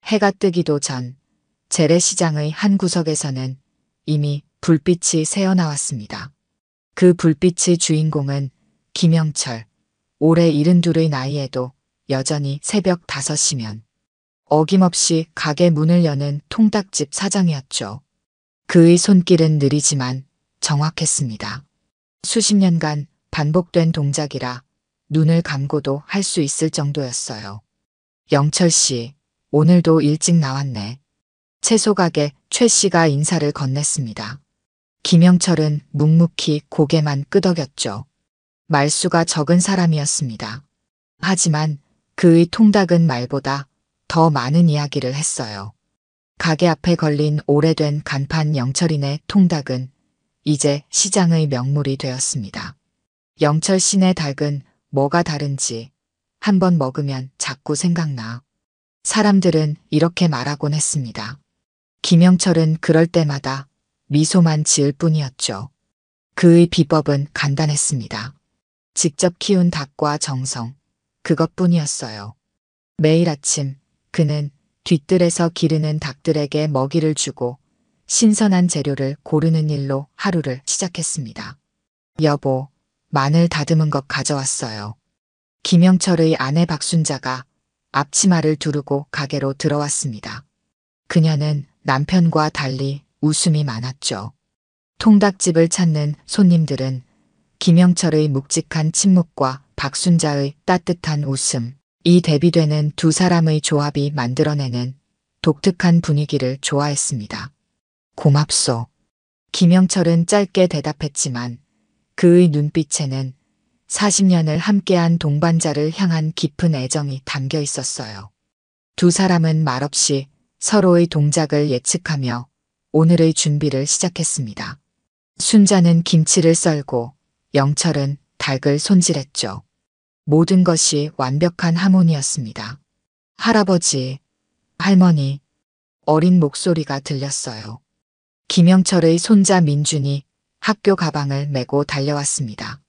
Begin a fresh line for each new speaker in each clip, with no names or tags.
해가 뜨기도 전 재래시장의 한 구석에서는 이미 불빛이 새어나왔습니다. 그 불빛의 주인공은 김영철, 올해 72의 나이에도 여전히 새벽 5시면 어김없이 가게 문을 여는 통닭집 사장이었죠. 그의 손길은 느리지만 정확했습니다. 수십 년간 반복된 동작이라 눈을 감고도 할 수 있을 정도였어요. 영철 씨, 오늘도 일찍 나왔네. 채소 가게 최 씨가 인사를 건넸습니다. 김영철은 묵묵히 고개만 끄덕였죠. 말수가 적은 사람이었습니다. 하지만 그의 통닭은 말보다 더 많은 이야기를 했어요. 가게 앞에 걸린 오래된 간판 영철이네 통닭은 이제 시장의 명물이 되었습니다. 영철 씨네 닭은 뭐가 다른지 한번 먹으면 자꾸 생각나. 사람들은 이렇게 말하곤 했습니다. 김영철은 그럴 때마다 미소만 지을 뿐이었죠. 그의 비법은 간단했습니다. 직접 키운 닭과 정성, 그것뿐이었어요. 매일 아침 그는 뒤뜰에서 기르는 닭들에게 먹이를 주고 신선한 재료를 고르는 일로 하루를 시작했습니다. 여보, 마늘 다듬은 것 가져왔어요. 김영철의 아내 박순자가 앞치마를 두르고 가게로 들어왔습니다. 그녀는 남편과 달리 웃음이 많았죠. 통닭집을 찾는 손님들은 김영철의 묵직한 침묵과 박순자의 따뜻한 웃음, 이 대비되는 두 사람의 조합이 만들어내는 독특한 분위기를 좋아했습니다. 고맙소. 김영철은 짧게 대답했지만 그의 눈빛에는 40년을 함께한 동반자를 향한 깊은 애정이 담겨 있었어요. 두 사람은 말없이 서로의 동작을 예측하며 오늘의 준비를 시작했습니다. 순자는 김치를 썰고 영철은 닭을 손질했죠. 모든 것이 완벽한 하모니였습니다. 할아버지, 할머니, 어린 목소리가 들렸어요. 김영철의 손자 민준이 학교 가방을 메고 달려왔습니다.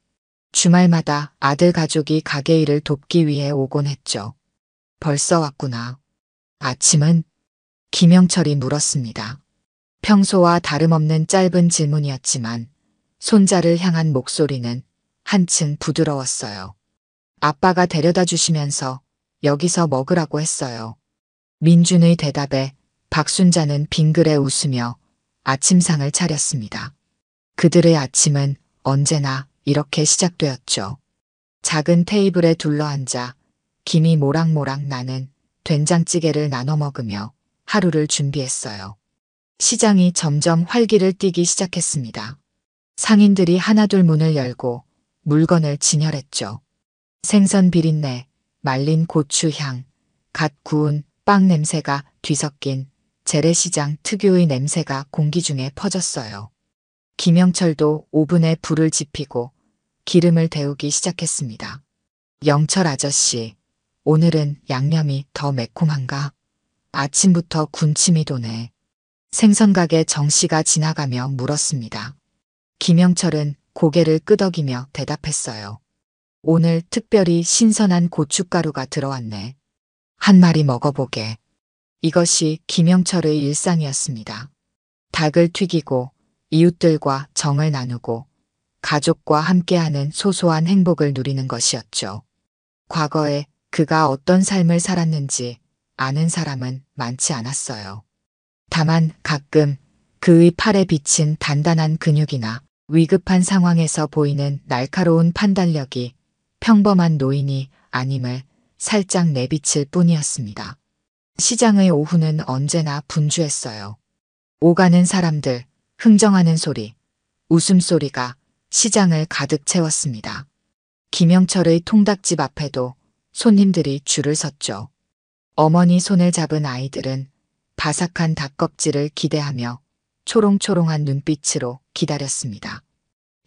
주말마다 아들 가족이 가게 일을 돕기 위해 오곤 했죠. 벌써 왔구나. 아침은? 김영철이 물었습니다. 평소와 다름없는 짧은 질문이었지만 손자를 향한 목소리는 한층 부드러웠어요. 아빠가 데려다 주시면서 여기서 먹으라고 했어요. 민준의 대답에 박순자는 빙그레 웃으며 아침상을 차렸습니다. 그들의 아침은 언제나 이렇게 시작되었죠. 작은 테이블에 둘러앉아 김이 모락모락 나는 된장찌개를 나눠 먹으며 하루를 준비했어요. 시장이 점점 활기를 띠기 시작했습니다. 상인들이 하나둘 문을 열고 물건을 진열했죠. 생선 비린내, 말린 고추향, 갓 구운 빵 냄새가 뒤섞인 재래시장 특유의 냄새가 공기 중에 퍼졌어요. 김영철도 오븐에 불을 지피고 기름을 데우기 시작했습니다. 영철 아저씨, 오늘은 양념이 더 매콤한가? 아침부터 군침이 도네. 생선가게 정씨가 지나가며 물었습니다. 김영철은 고개를 끄덕이며 대답했어요. 오늘 특별히 신선한 고춧가루가 들어왔네. 한 마리 먹어보게. 이것이 김영철의 일상이었습니다. 닭을 튀기고 이웃들과 정을 나누고 가족과 함께하는 소소한 행복을 누리는 것이었죠. 과거에 그가 어떤 삶을 살았는지 아는 사람은 많지 않았어요. 다만 가끔 그의 팔에 비친 단단한 근육이나 위급한 상황에서 보이는 날카로운 판단력이 평범한 노인이 아님을 살짝 내비칠 뿐이었습니다. 시장의 오후는 언제나 분주했어요. 오가는 사람들, 흥정하는 소리, 웃음소리가 시장을 가득 채웠습니다. 김영철의 통닭집 앞에도 손님들이 줄을 섰죠. 어머니 손을 잡은 아이들은 바삭한 닭껍질을 기대하며 초롱초롱한 눈빛으로 기다렸습니다.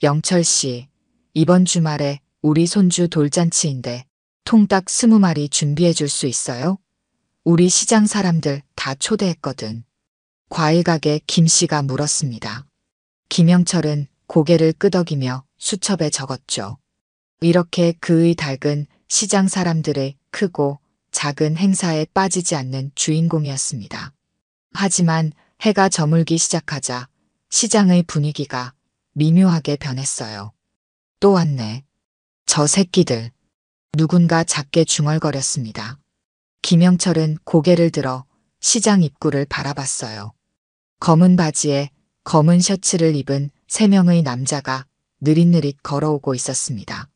영철 씨, 이번 주말에 우리 손주 돌잔치인데 통닭 20마리 준비해 줄 수 있어요? 우리 시장 사람들 다 초대했거든. 과일가게 김씨가 물었습니다. 김영철은 고개를 끄덕이며 수첩에 적었죠. 이렇게 그의 닭은 시장 사람들의 크고 작은 행사에 빠지지 않는 주인공이었습니다. 하지만 해가 저물기 시작하자 시장의 분위기가 미묘하게 변했어요. 또 왔네. 저 새끼들. 누군가 작게 중얼거렸습니다. 김영철은 고개를 들어 시장 입구를 바라봤어요. 검은 바지에 검은 셔츠를 입은 3명의 남자가 느릿느릿 걸어오고 있었습니다.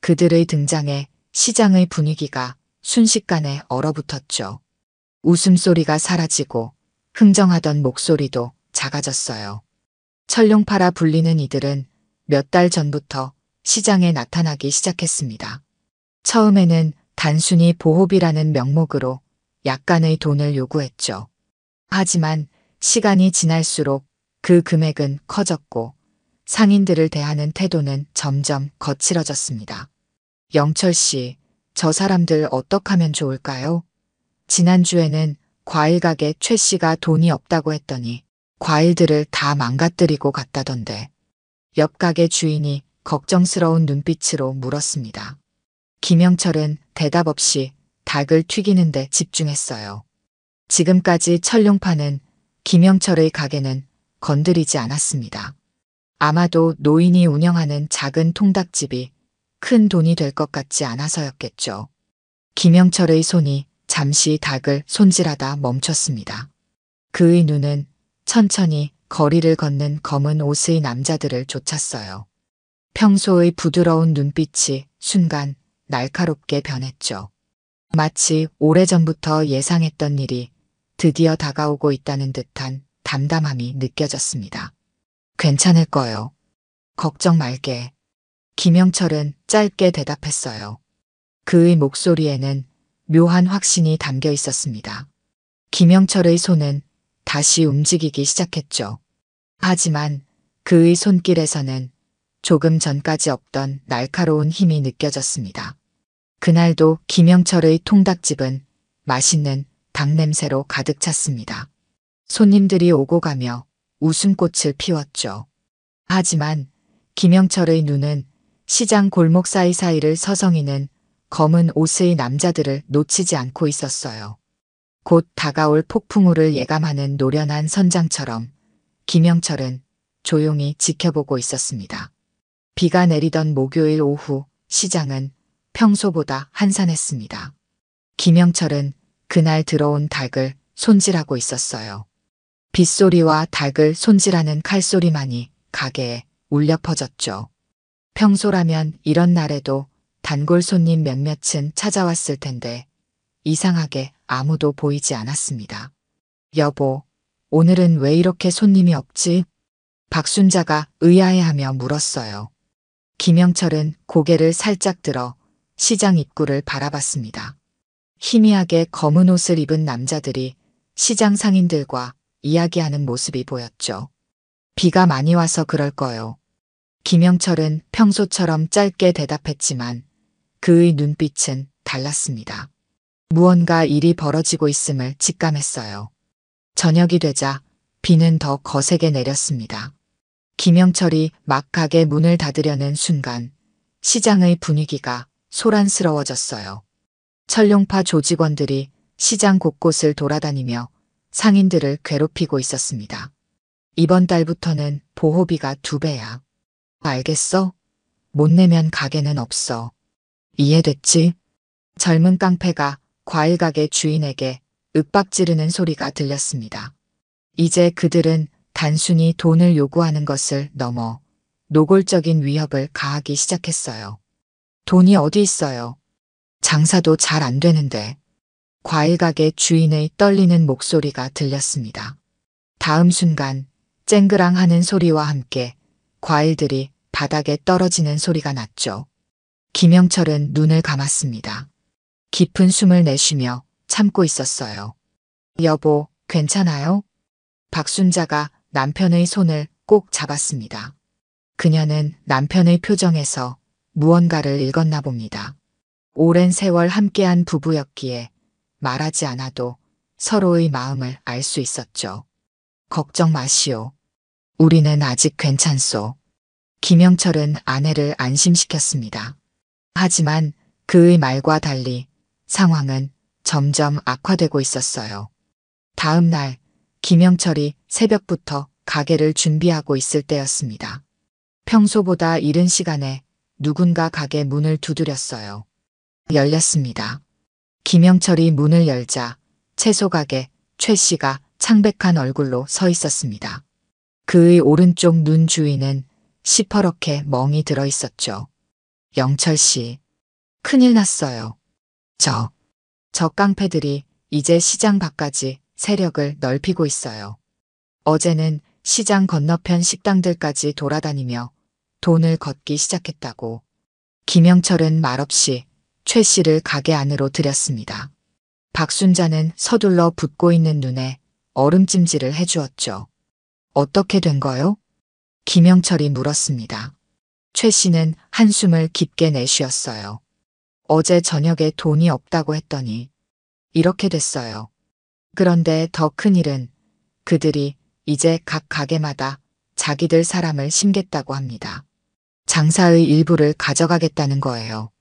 그들의 등장에 시장의 분위기가 순식간에 얼어붙었죠. 웃음소리가 사라지고 흥정하던 목소리도 작아졌어요. 철룡파라 불리는 이들은 몇 달 전부터 시장에 나타나기 시작했습니다. 처음에는 단순히 보호비라는 명목으로 약간의 돈을 요구했죠. 하지만 시간이 지날수록 그 금액은 커졌고 상인들을 대하는 태도는 점점 거칠어졌습니다. 영철 씨, 저 사람들 어떡하면 좋을까요? 지난주에는 과일 가게 최 씨가 돈이 없다고 했더니 과일들을 다 망가뜨리고 갔다던데. 옆 가게 주인이 걱정스러운 눈빛으로 물었습니다. 김영철은 대답 없이 닭을 튀기는데 집중했어요. 지금까지 철룡파는 김영철의 가게는 건드리지 않았습니다. 아마도 노인이 운영하는 작은 통닭집이 큰 돈이 될 것 같지 않아서였겠죠. 김영철의 손이 잠시 닭을 손질하다 멈췄습니다. 그의 눈은 천천히 거리를 걷는 검은 옷의 남자들을 쫓았어요. 평소의 부드러운 눈빛이 순간 날카롭게 변했죠. 마치 오래전부터 예상했던 일이 드디어 다가오고 있다는 듯한 담담함이 느껴졌습니다. 괜찮을 거요. 걱정 말게. 김영철은 짧게 대답했어요. 그의 목소리에는 묘한 확신이 담겨 있었습니다. 김영철의 손은 다시 움직이기 시작했죠. 하지만 그의 손길에서는 조금 전까지 없던 날카로운 힘이 느껴졌습니다. 그날도 김영철의 통닭집은 맛있는 닭 냄새로 가득 찼습니다. 손님들이 오고 가며 웃음꽃을 피웠죠. 하지만 김영철의 눈은 시장 골목 사이사이를 서성이는 검은 옷의 남자들을 놓치지 않고 있었어요. 곧 다가올 폭풍우를 예감하는 노련한 선장처럼 김영철은 조용히 지켜보고 있었습니다. 비가 내리던 목요일 오후 시장은 평소보다 한산했습니다. 김영철은 그날 들어온 닭을 손질하고 있었어요. 빗소리와 닭을 손질하는 칼소리만이 가게에 울려 퍼졌죠. 평소라면 이런 날에도 단골 손님 몇몇은 찾아왔을 텐데 이상하게 아무도 보이지 않았습니다. 여보, 오늘은 왜 이렇게 손님이 없지? 박순자가 의아해하며 물었어요. 김영철은 고개를 살짝 들어 시장 입구를 바라봤습니다. 희미하게 검은 옷을 입은 남자들이 시장 상인들과 이야기하는 모습이 보였죠. 비가 많이 와서 그럴 거요. 김영철은 평소처럼 짧게 대답했지만 그의 눈빛은 달랐습니다. 무언가 일이 벌어지고 있음을 직감했어요. 저녁이 되자 비는 더 거세게 내렸습니다. 김영철이 막 가게 문을 닫으려는 순간 시장의 분위기가 소란스러워졌어요. 철룡파 조직원들이 시장 곳곳을 돌아다니며 상인들을 괴롭히고 있었습니다. 이번 달부터는 보호비가 2배야. 알겠어? 못 내면 가게는 없어. 이해됐지? 젊은 깡패가 과일 가게 주인에게 윽박지르는 소리가 들렸습니다. 이제 그들은 단순히 돈을 요구하는 것을 넘어 노골적인 위협을 가하기 시작했어요. 돈이 어디 있어요? 장사도 잘 안 되는데. 과일 가게 주인의 떨리는 목소리가 들렸습니다. 다음 순간 쨍그랑 하는 소리와 함께 과일들이 바닥에 떨어지는 소리가 났죠. 김영철은 눈을 감았습니다. 깊은 숨을 내쉬며 참고 있었어요. 여보, 괜찮아요? 박순자가 남편의 손을 꼭 잡았습니다. 그녀는 남편의 표정에서 무언가를 읽었나 봅니다. 오랜 세월 함께한 부부였기에 말하지 않아도 서로의 마음을 알 수 있었죠. 걱정 마시오. 우리는 아직 괜찮소. 김영철은 아내를 안심시켰습니다. 하지만 그의 말과 달리 상황은 점점 악화되고 있었어요. 다음 날 김영철이 새벽부터 가게를 준비하고 있을 때였습니다. 평소보다 이른 시간에 누군가 가게 문을 두드렸어요. 열렸습니다. 김영철이 문을 열자 채소 가게 최 씨가 창백한 얼굴로 서 있었습니다. 그의 오른쪽 눈 주위는 시퍼렇게 멍이 들어 있었죠. 영철 씨, 큰일 났어요. 저 깡패들이 이제 시장 밖까지 세력을 넓히고 있어요. 어제는 시장 건너편 식당들까지 돌아다니며 돈을 걷기 시작했다고. 김영철은 말없이 최 씨를 가게 안으로 들였습니다. 박순자는 서둘러 붓고 있는 눈에 얼음찜질을 해주었죠. 어떻게 된 거요? 김영철이 물었습니다. 최 씨는 한숨을 깊게 내쉬었어요. 어제 저녁에 돈이 없다고 했더니 이렇게 됐어요. 그런데 더 큰 일은 그들이 이제 각 가게마다 자기들 사람을 심겠다고 합니다. 장사의 일부를 가져가겠다는 거예요.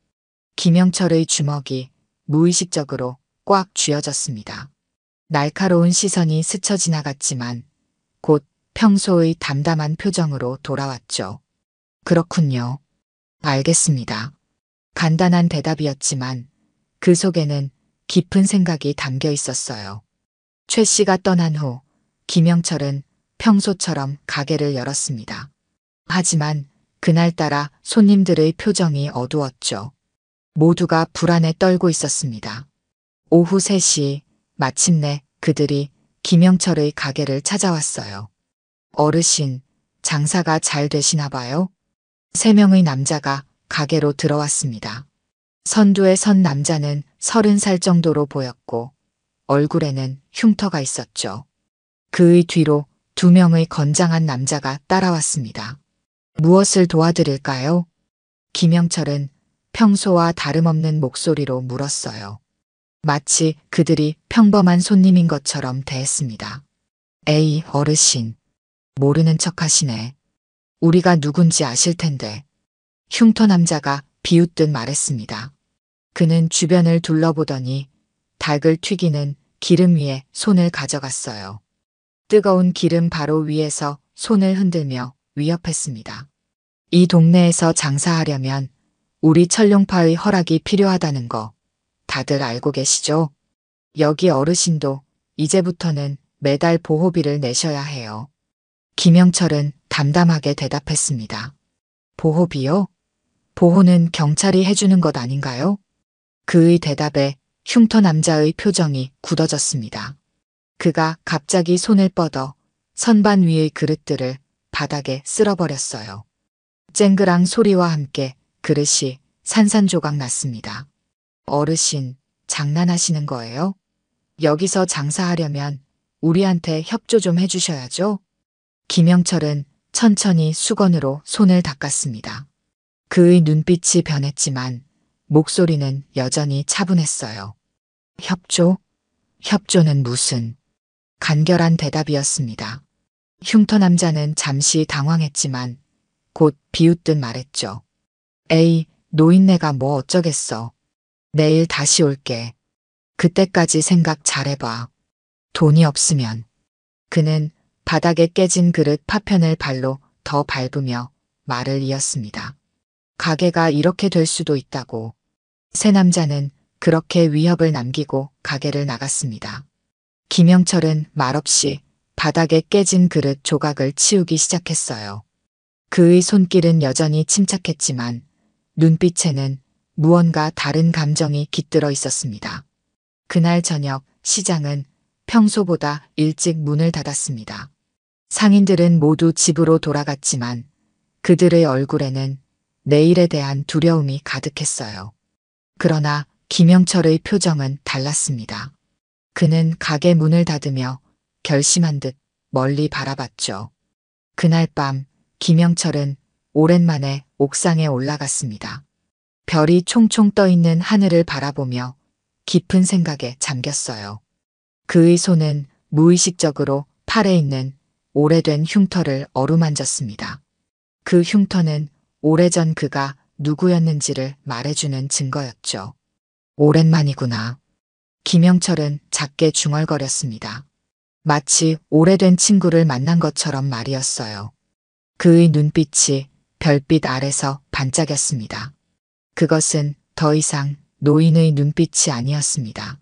김영철의 주먹이 무의식적으로 꽉 쥐어졌습니다. 날카로운 시선이 스쳐 지나갔지만 곧 평소의 담담한 표정으로 돌아왔죠. 그렇군요. 알겠습니다. 간단한 대답이었지만 그 속에는 깊은 생각이 담겨 있었어요. 최 씨가 떠난 후 김영철은 평소처럼 가게를 열었습니다. 하지만 그날따라 손님들의 표정이 어두웠죠. 모두가 불안에 떨고 있었습니다. 오후 3시 마침내 그들이 김영철의 가게를 찾아왔어요. 어르신, 장사가 잘 되시나 봐요? 3명의 남자가 가게로 들어왔습니다. 선두에 선 남자는 30살 정도로 보였고 얼굴에는 흉터가 있었죠. 그의 뒤로 2명의 건장한 남자가 따라왔습니다. 무엇을 도와드릴까요? 김영철은 평소와 다름없는 목소리로 물었어요. 마치 그들이 평범한 손님인 것처럼 대했습니다. 에이, 어르신. 모르는 척 하시네. 우리가 누군지 아실 텐데. 흉터 남자가 비웃듯 말했습니다. 그는 주변을 둘러보더니 닭을 튀기는 기름 위에 손을 가져갔어요. 뜨거운 기름 바로 위에서 손을 흔들며 위협했습니다. 이 동네에서 장사하려면 우리 철룡파의 허락이 필요하다는 거 다들 알고 계시죠? 여기 어르신도 이제부터는 매달 보호비를 내셔야 해요. 김영철은 담담하게 대답했습니다. 보호비요? 보호는 경찰이 해주는 것 아닌가요? 그의 대답에 흉터 남자의 표정이 굳어졌습니다. 그가 갑자기 손을 뻗어 선반 위의 그릇들을 바닥에 쓸어버렸어요. 쨍그랑 소리와 함께 그릇이 산산조각 났습니다. 어르신, 장난하시는 거예요? 여기서 장사하려면 우리한테 협조 좀 해주셔야죠? 김영철은 천천히 수건으로 손을 닦았습니다. 그의 눈빛이 변했지만 목소리는 여전히 차분했어요. 협조? 협조는 무슨? 간결한 대답이었습니다. 흉터 남자는 잠시 당황했지만 곧 비웃듯 말했죠. 에이, 노인네가 뭐 어쩌겠어. 내일 다시 올게. 그때까지 생각 잘해봐. 돈이 없으면. 그는 바닥에 깨진 그릇 파편을 발로 더 밟으며 말을 이었습니다. 가게가 이렇게 될 수도 있다고. 새 남자는 그렇게 위협을 남기고 가게를 나갔습니다. 김영철은 말없이 바닥에 깨진 그릇 조각을 치우기 시작했어요. 그의 손길은 여전히 침착했지만 눈빛에는 무언가 다른 감정이 깃들어 있었습니다. 그날 저녁 시장은 평소보다 일찍 문을 닫았습니다. 상인들은 모두 집으로 돌아갔지만 그들의 얼굴에는 내일에 대한 두려움이 가득했어요. 그러나 김영철의 표정은 달랐습니다. 그는 가게 문을 닫으며 결심한 듯 멀리 바라봤죠. 그날 밤 김영철은 오랜만에 옥상에 올라갔습니다. 별이 총총 떠있는 하늘을 바라보며 깊은 생각에 잠겼어요. 그의 손은 무의식적으로 팔에 있는 오래된 흉터를 어루만졌습니다. 그 흉터는 오래전 그가 누구였는지를 말해주는 증거였죠. 오랜만이구나. 김영철은 작게 중얼거렸습니다. 마치 오래된 친구를 만난 것처럼 말이었어요. 그의 눈빛이 별빛 아래서 반짝였습니다. 그것은 더 이상 노인의 눈빛이 아니었습니다.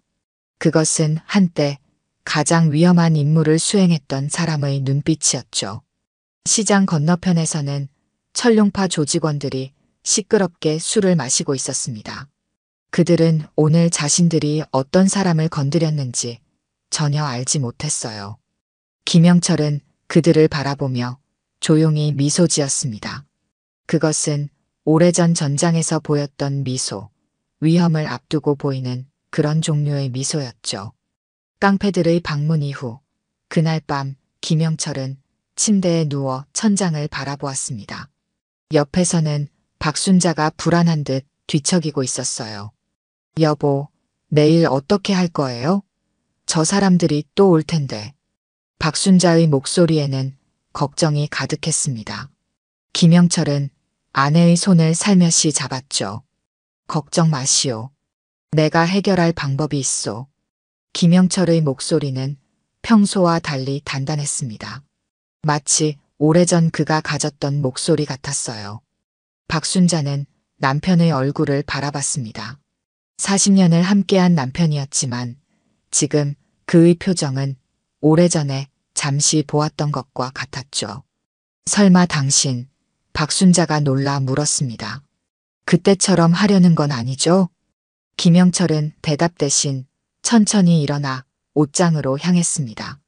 그것은 한때 가장 위험한 임무를 수행했던 사람의 눈빛이었죠. 시장 건너편에서는 철룡파 조직원들이 시끄럽게 술을 마시고 있었습니다. 그들은 오늘 자신들이 어떤 사람을 건드렸는지 전혀 알지 못했어요. 김영철은 그들을 바라보며 조용히 미소 지었습니다. 그것은 오래전 전장에서 보였던 미소, 위험을 앞두고 보이는 그런 종류의 미소였죠. 깡패들의 방문 이후 그날 밤 김영철은 침대에 누워 천장을 바라보았습니다. 옆에서는 박순자가 불안한 듯 뒤척이고 있었어요. 여보, 내일 어떻게 할 거예요? 저 사람들이 또 올 텐데. 박순자의 목소리에는 걱정이 가득했습니다. 김영철은 아내의 손을 살며시 잡았죠. 걱정 마시오. 내가 해결할 방법이 있소. 김영철의 목소리는 평소와 달리 단단했습니다. 마치 오래전 그가 가졌던 목소리 같았어요. 박순자는 남편의 얼굴을 바라봤습니다. 40년을 함께한 남편이었지만 지금 그의 표정은 오래전에 잠시 보았던 것과 같았죠. 설마 당신, 박순자가 놀라 물었습니다. 그때처럼 하려는 건 아니죠? 김영철은 대답 대신 천천히 일어나 옷장으로 향했습니다.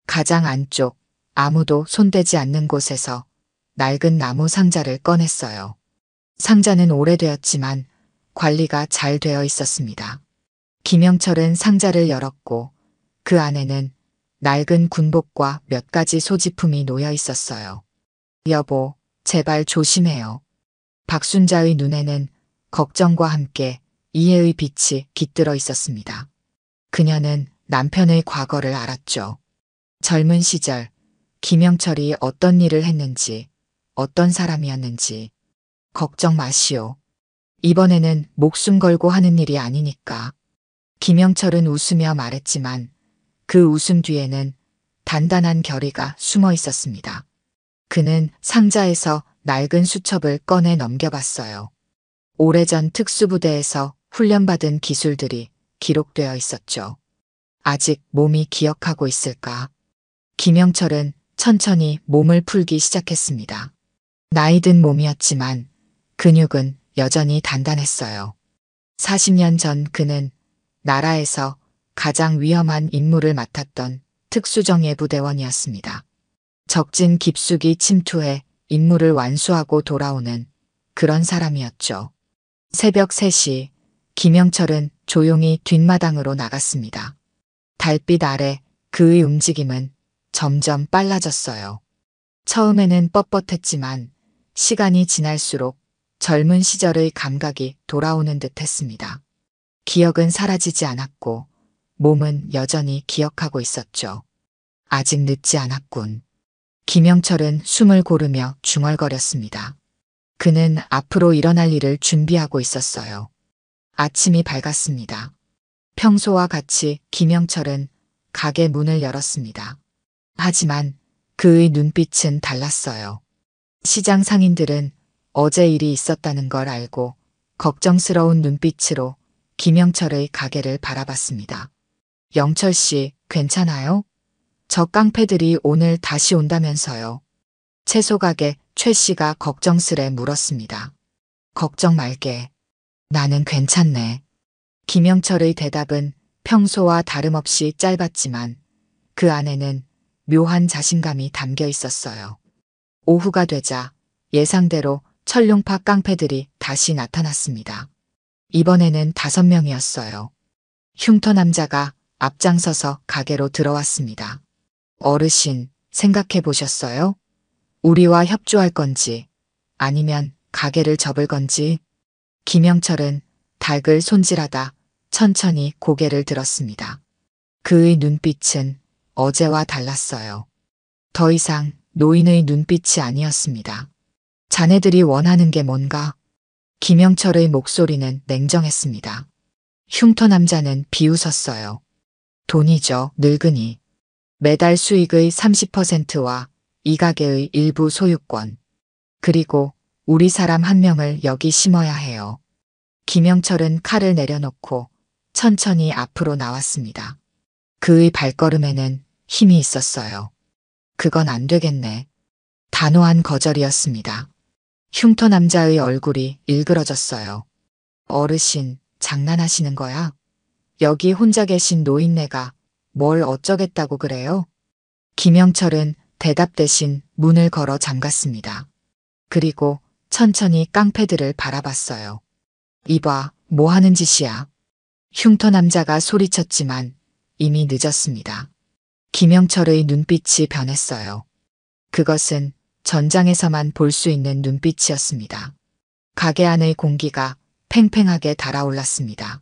가장 안쪽, 아무도 손대지 않는 곳에서 낡은 나무 상자를 꺼냈어요. 상자는 오래되었지만 관리가 잘 되어 있었습니다. 김영철은 상자를 열었고 그 안에는 낡은 군복과 몇 가지 소지품이 놓여 있었어요. 여보, 제발 조심해요. 박순자의 눈에는 걱정과 함께 이해의 빛이 깃들어 있었습니다. 그녀는 남편의 과거를 알았죠. 젊은 시절 김영철이 어떤 일을 했는지, 어떤 사람이었는지. 걱정 마시오. 이번에는 목숨 걸고 하는 일이 아니니까. 김영철은 웃으며 말했지만 그 웃음 뒤에는 단단한 결의가 숨어 있었습니다. 그는 상자에서 낡은 수첩을 꺼내 넘겨봤어요. 오래전 특수부대에서 훈련받은 기술들이 기록되어 있었죠. 아직 몸이 기억하고 있을까? 김영철은 천천히 몸을 풀기 시작했습니다. 나이든 몸이었지만 근육은 여전히 단단했어요. 40년 전 그는 나라에서 가장 위험한 임무를 맡았던 특수정예부대원이었습니다. 적진 깊숙이 침투해 임무를 완수하고 돌아오는 그런 사람이었죠. 새벽 3시 김영철은 조용히 뒷마당으로 나갔습니다. 달빛 아래 그의 움직임은 점점 빨라졌어요. 처음에는 뻣뻣했지만 시간이 지날수록 젊은 시절의 감각이 돌아오는 듯 했습니다. 기억은 사라지지 않았고 몸은 여전히 기억하고 있었죠. 아직 늦지 않았군. 김영철은 숨을 고르며 중얼거렸습니다. 그는 앞으로 일어날 일을 준비하고 있었어요. 아침이 밝았습니다. 평소와 같이 김영철은 가게 문을 열었습니다. 하지만 그의 눈빛은 달랐어요. 시장 상인들은 어제 일이 있었다는 걸 알고 걱정스러운 눈빛으로 김영철의 가게를 바라봤습니다. 영철 씨, 괜찮아요? 저 깡패들이 오늘 다시 온다면서요. 채소 가게 최 씨가 걱정스레 물었습니다. 걱정 말게. 나는 괜찮네. 김영철의 대답은 평소와 다름없이 짧았지만 그 안에는 묘한 자신감이 담겨 있었어요. 오후가 되자 예상대로 철룡파 깡패들이 다시 나타났습니다. 이번에는 5명이었어요. 흉터 남자가 앞장서서 가게로 들어왔습니다. 어르신, 생각해 보셨어요? 우리와 협조할 건지 아니면 가게를 접을 건지. 김영철은 닭을 손질하다 천천히 고개를 들었습니다. 그의 눈빛은 어제와 달랐어요. 더 이상 노인의 눈빛이 아니었습니다. 자네들이 원하는 게 뭔가? 김영철의 목소리는 냉정했습니다. 흉터 남자는 비웃었어요. 돈이죠, 늙은이. 매달 수익의 30%와 이 가게의 일부 소유권. 그리고 우리 사람 한 명을 여기 심어야 해요. 김영철은 칼을 내려놓고 천천히 앞으로 나왔습니다. 그의 발걸음에는 힘이 있었어요. 그건 안 되겠네. 단호한 거절이었습니다. 흉터 남자의 얼굴이 일그러졌어요. 어르신, 장난하시는 거야? 여기 혼자 계신 노인네가 뭘 어쩌겠다고 그래요? 김영철은 대답 대신 문을 걸어 잠갔습니다. 그리고 천천히 깡패들을 바라봤어요. 이봐, 뭐 하는 짓이야? 흉터 남자가 소리쳤지만 이미 늦었습니다. 김영철의 눈빛이 변했어요. 그것은 전장에서만 볼 수 있는 눈빛이었습니다. 가게 안의 공기가 팽팽하게 달아올랐습니다.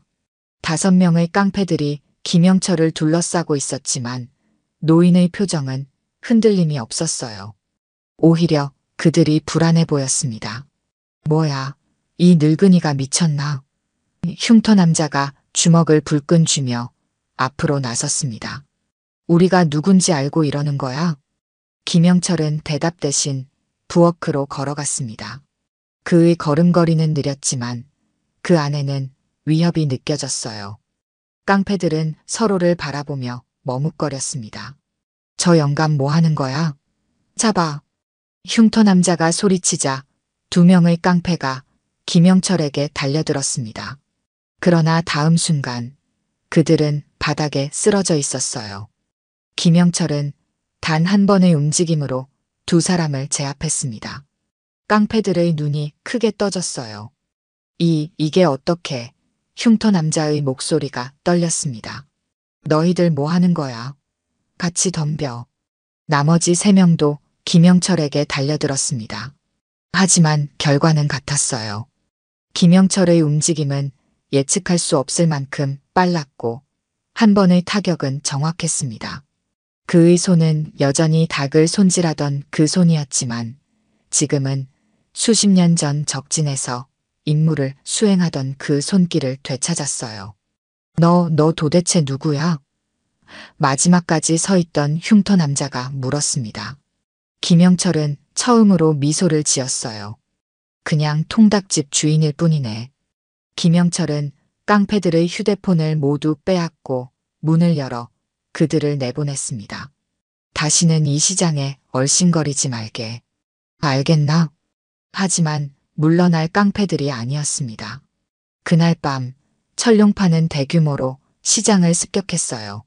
5명의 깡패들이 김영철을 둘러싸고 있었지만 노인의 표정은 흔들림이 없었어요. 오히려 그들이 불안해 보였습니다. 뭐야, 이 늙은이가 미쳤나? 흉터 남자가 주먹을 불끈 쥐며 앞으로 나섰습니다. 우리가 누군지 알고 이러는 거야? 김영철은 대답 대신 부엌으로 걸어갔습니다. 그의 걸음걸이는 느렸지만 그 안에는 위협이 느껴졌어요. 깡패들은 서로를 바라보며 머뭇거렸습니다. 저 영감 뭐 하는 거야? 잡아. 흉터 남자가 소리치자 2명의 깡패가 김영철에게 달려들었습니다. 그러나 다음 순간 그들은 바닥에 쓰러져 있었어요. 김영철은 단 한 번의 움직임으로 2 사람을 제압했습니다. 깡패들의 눈이 크게 떠졌어요. 이게 어떻게? 흉터 남자의 목소리가 떨렸습니다. 너희들 뭐 하는 거야? 같이 덤벼. 나머지 3명도 김영철에게 달려들었습니다. 하지만 결과는 같았어요. 김영철의 움직임은 예측할 수 없을 만큼 빨랐고 한 번의 타격은 정확했습니다. 그의 손은 여전히 닭을 손질하던 그 손이었지만 지금은 수십 년 전 적진에서 임무를 수행하던 그 손길을 되찾았어요. 너 도대체 누구야? 마지막까지 서 있던 흉터 남자가 물었습니다. 김영철은 처음으로 미소를 지었어요. 그냥 통닭집 주인일 뿐이네. 김영철은 깡패들의 휴대폰을 모두 빼앗고 문을 열어 그들을 내보냈습니다. 다시는 이 시장에 얼씬거리지 말게. 알겠나? 하지만 물러날 깡패들이 아니었습니다. 그날 밤 철룡파는 대규모로 시장을 습격했어요.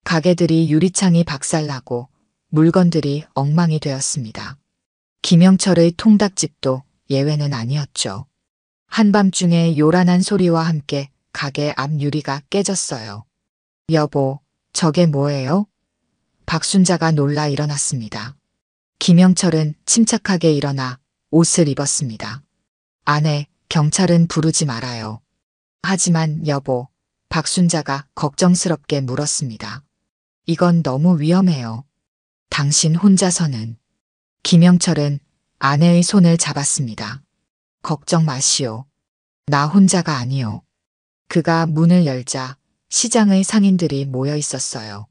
가게들이 유리창이 박살나고 물건들이 엉망이 되었습니다. 김영철의 통닭집도 예외는 아니었죠. 한밤중에 요란한 소리와 함께 가게 앞 유리가 깨졌어요. 여보, 저게 뭐예요? 박순자가 놀라 일어났습니다. 김영철은 침착하게 일어나 옷을 입었습니다. 아내, 경찰은 부르지 말아요. 하지만 여보, 박순자가 걱정스럽게 물었습니다. 이건 너무 위험해요. 당신 혼자서는. 김영철은 아내의 손을 잡았습니다. 걱정 마시오. 나 혼자가 아니오. 그가 문을 열자 시장의 상인들이 모여 있었어요.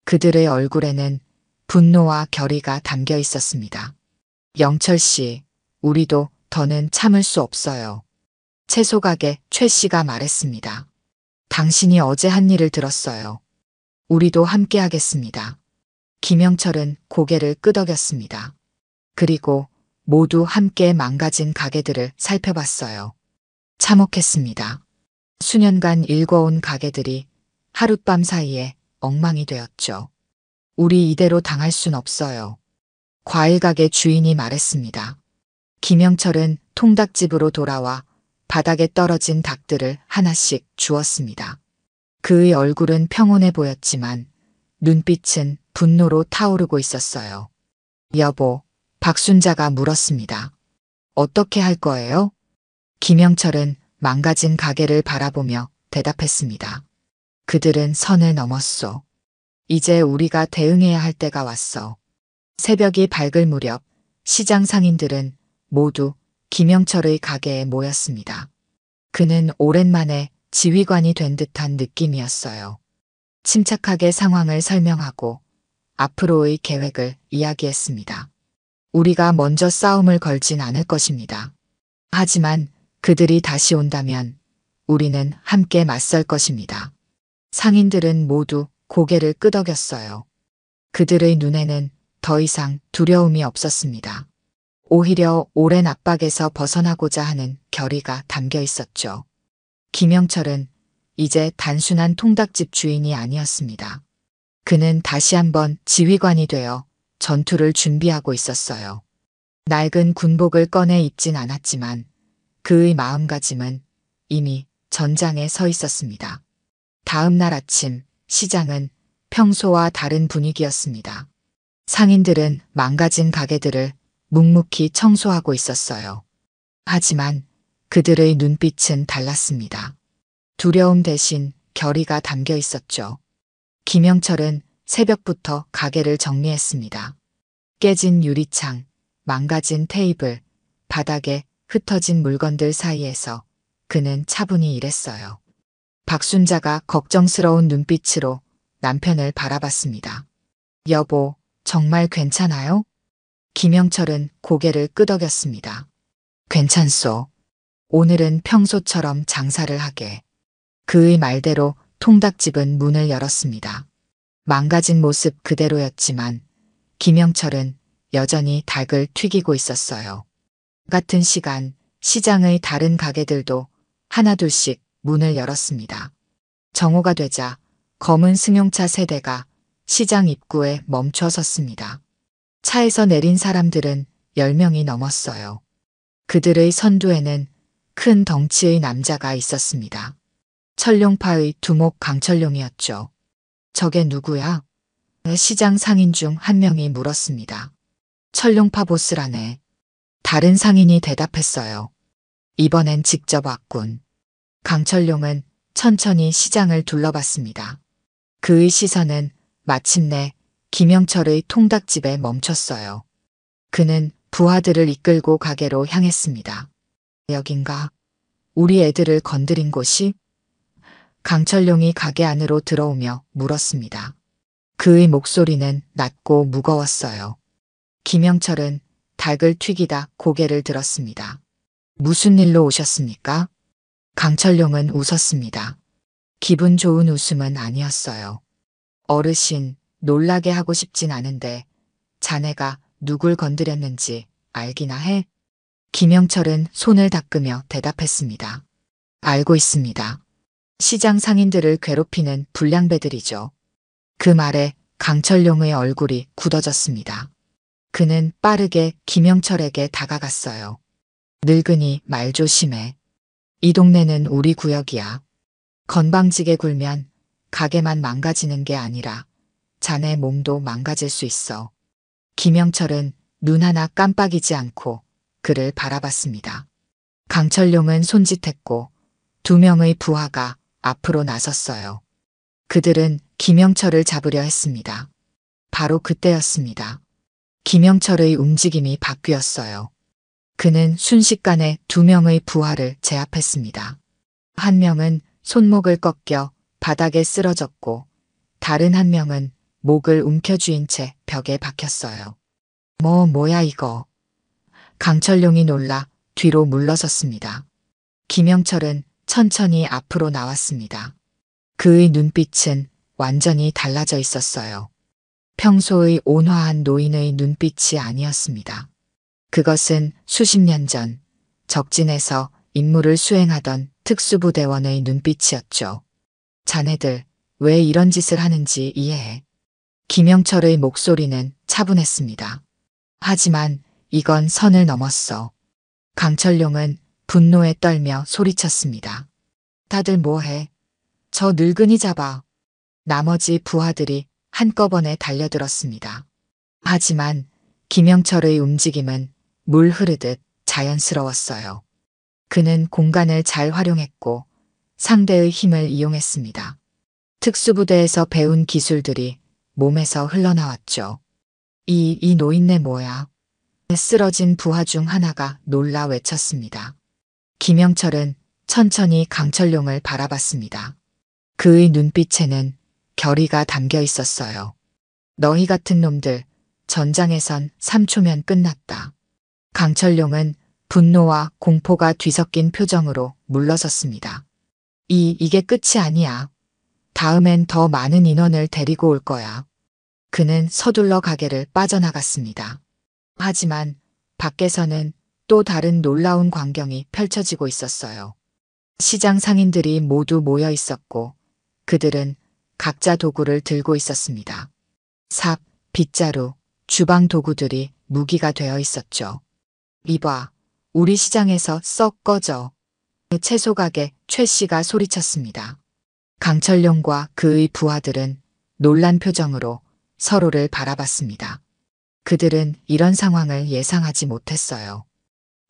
그들의 얼굴에는 분노와 결의가 담겨 있었습니다. 영철 씨, 우리도 더는 참을 수 없어요. 채소가게 최 씨가 말했습니다. 당신이 어제 한 일을 들었어요. 우리도 함께 하겠습니다. 김영철은 고개를 끄덕였습니다. 그리고 모두 함께 망가진 가게들을 살펴봤어요. 참혹했습니다. 수년간 일궈온 가게들이 하룻밤 사이에 엉망이 되었죠. 우리 이대로 당할 순 없어요. 과일가게 주인이 말했습니다. 김영철은 통닭집으로 돌아와 바닥에 떨어진 닭들을 하나씩 주었습니다. 그의 얼굴은 평온해 보였지만 눈빛은 분노로 타오르고 있었어요. 여보, 박순자가 물었습니다. 어떻게 할 거예요? 김영철은 망가진 가게를 바라보며 대답했습니다. 그들은 선을 넘었소. 이제 우리가 대응해야 할 때가 왔어. 새벽이 밝을 무렵 시장 상인들은 모두 김영철의 가게에 모였습니다. 그는 오랜만에 지휘관이 된 듯한 느낌이었어요. 침착하게 상황을 설명하고 앞으로의 계획을 이야기했습니다. 우리가 먼저 싸움을 걸진 않을 것입니다. 하지만 그들이 다시 온다면 우리는 함께 맞설 것입니다. 상인들은 모두 고개를 끄덕였어요. 그들의 눈에는 더 이상 두려움이 없었습니다. 오히려 오랜 압박에서 벗어나고자 하는 결의가 담겨 있었죠. 김영철은 이제 단순한 통닭집 주인이 아니었습니다. 그는 다시 한번 지휘관이 되어 전투를 준비하고 있었어요. 낡은 군복을 꺼내 입진 않았지만 그의 마음가짐은 이미 전장에 서 있었습니다. 다음 날 아침 시장은 평소와 다른 분위기였습니다. 상인들은 망가진 가게들을 묵묵히 청소하고 있었어요. 하지만 그들의 눈빛은 달랐습니다. 두려움 대신 결의가 담겨 있었죠. 김영철은 새벽부터 가게를 정리했습니다. 깨진 유리창, 망가진 테이블, 바닥에 흩어진 물건들 사이에서 그는 차분히 일했어요. 박순자가 걱정스러운 눈빛으로 남편을 바라봤습니다. 여보, 정말 괜찮아요? 김영철은 고개를 끄덕였습니다. 괜찮소. 오늘은 평소처럼 장사를 하게. 그의 말대로 통닭집은 문을 열었습니다. 망가진 모습 그대로였지만 김영철은 여전히 닭을 튀기고 있었어요. 같은 시간 시장의 다른 가게들도 하나둘씩 문을 열었습니다. 정오가 되자 검은 승용차 세대가 시장 입구에 멈춰 섰습니다. 차에서 내린 사람들은 10명이 넘었어요. 그들의 선두에는 큰 덩치의 남자가 있었습니다. 철룡파의 두목 강철룡이었죠. 저게 누구야? 시장 상인 중 한 명이 물었습니다. 철룡파 보스라네. 다른 상인이 대답했어요. 이번엔 직접 왔군. 강철룡은 천천히 시장을 둘러봤습니다. 그의 시선은 마침내 김영철의 통닭집에 멈췄어요. 그는 부하들을 이끌고 가게로 향했습니다. 여긴가? 우리 애들을 건드린 곳이? 강철룡이 가게 안으로 들어오며 물었습니다. 그의 목소리는 낮고 무거웠어요. 김영철은 닭을 튀기다 고개를 들었습니다. 무슨 일로 오셨습니까? 강철룡은 웃었습니다. 기분 좋은 웃음은 아니었어요. 어르신, 놀라게 하고 싶진 않은데 자네가 누굴 건드렸는지 알기나 해? 김영철은 손을 닦으며 대답했습니다. 알고 있습니다. 시장 상인들을 괴롭히는 불량배들이죠. 그 말에 강철룡의 얼굴이 굳어졌습니다. 그는 빠르게 김영철에게 다가갔어요. 늙은이 말 조심해. 이 동네는 우리 구역이야. 건방지게 굴면 가게만 망가지는 게 아니라 자네 몸도 망가질 수 있어. 김영철은 눈 하나 깜빡이지 않고 그를 바라봤습니다. 강철룡은 손짓했고 2명의 부하가 앞으로 나섰어요. 그들은 김영철을 잡으려 했습니다. 바로 그때였습니다. 김영철의 움직임이 바뀌었어요. 그는 순식간에 2명의 부하를 제압했습니다. 한 명은 손목을 꺾여 바닥에 쓰러졌고 다른 한 명은 목을 움켜쥐인 채 벽에 박혔어요. 뭐야 이거. 강철룡이 놀라 뒤로 물러섰습니다. 김영철은 천천히 앞으로 나왔습니다. 그의 눈빛은 완전히 달라져 있었어요. 평소의 온화한 노인의 눈빛이 아니었습니다. 그것은 수십 년 전 적진에서 임무를 수행하던 특수부대원의 눈빛이었죠. 자네들 왜 이런 짓을 하는지 이해해. 김영철의 목소리는 차분했습니다. 하지만 이건 선을 넘었어. 강철룡은 분노에 떨며 소리쳤습니다. 다들 뭐해? 저 늙은이 잡아. 나머지 부하들이 한꺼번에 달려들었습니다. 하지만 김영철의 움직임은 물 흐르듯 자연스러웠어요. 그는 공간을 잘 활용했고 상대의 힘을 이용했습니다. 특수부대에서 배운 기술들이 몸에서 흘러나왔죠. 이 노인네 뭐야? 쓰러진 부하 중 하나가 놀라 외쳤습니다. 김영철은 천천히 강철용을 바라봤습니다. 그의 눈빛에는 결의가 담겨 있었어요. 너희 같은 놈들, 전장에선 3초면 끝났다. 강철용은 분노와 공포가 뒤섞인 표정으로 물러섰습니다. 이게 끝이 아니야. 다음엔 더 많은 인원을 데리고 올 거야. 그는 서둘러 가게를 빠져나갔습니다. 하지만 밖에서는 또 다른 놀라운 광경이 펼쳐지고 있었어요. 시장 상인들이 모두 모여 있었고 그들은 각자 도구를 들고 있었습니다. 삽, 빗자루, 주방 도구들이 무기가 되어 있었죠. 이봐, 우리 시장에서 썩 꺼져. 채소 가게 최 씨가 소리쳤습니다. 강철용과 그의 부하들은 놀란 표정으로 서로를 바라봤습니다. 그들은 이런 상황을 예상하지 못했어요.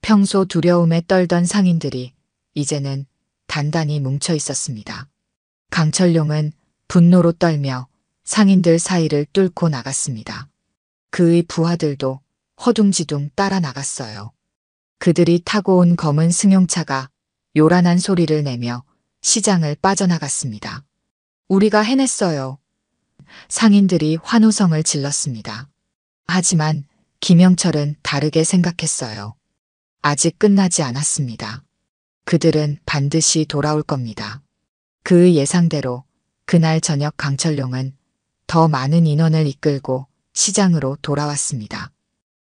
평소 두려움에 떨던 상인들이 이제는 단단히 뭉쳐 있었습니다. 강철용은 분노로 떨며 상인들 사이를 뚫고 나갔습니다. 그의 부하들도 허둥지둥 따라 나갔어요. 그들이 타고 온 검은 승용차가 요란한 소리를 내며 시장을 빠져나갔습니다. 우리가 해냈어요. 상인들이 환호성을 질렀습니다. 하지만 김영철은 다르게 생각했어요. 아직 끝나지 않았습니다. 그들은 반드시 돌아올 겁니다. 그의 예상대로 그날 저녁 강철용은 더 많은 인원을 이끌고 시장으로 돌아왔습니다.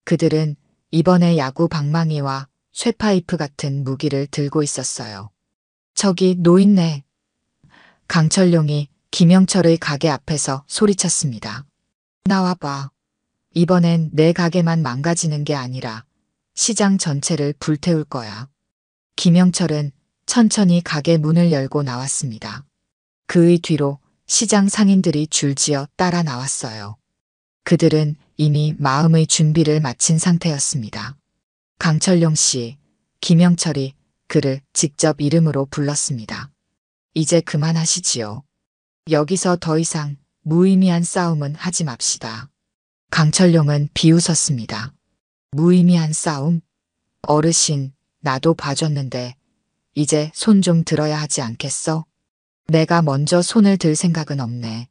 그들은 이번에 야구 방망이와 쇠파이프 같은 무기를 들고 있었어요. 저기 노인네. 강철용이 김영철의 가게 앞에서 소리쳤습니다. 나와봐. 이번엔 내 가게만 망가지는 게 아니라 시장 전체를 불태울 거야. 김영철은 천천히 가게 문을 열고 나왔습니다. 그의 뒤로 시장 상인들이 줄지어 따라 나왔어요. 그들은 이미 마음의 준비를 마친 상태였습니다. 강철용 씨, 김영철이 그를 직접 이름으로 불렀습니다. 이제 그만하시지요. 여기서 더 이상 무의미한 싸움은 하지 맙시다. 강철용은 비웃었습니다. 무의미한 싸움? 어르신, 나도 봐줬는데 이제 손 좀 들어야 하지 않겠어? 내가 먼저 손을 들 생각은 없네.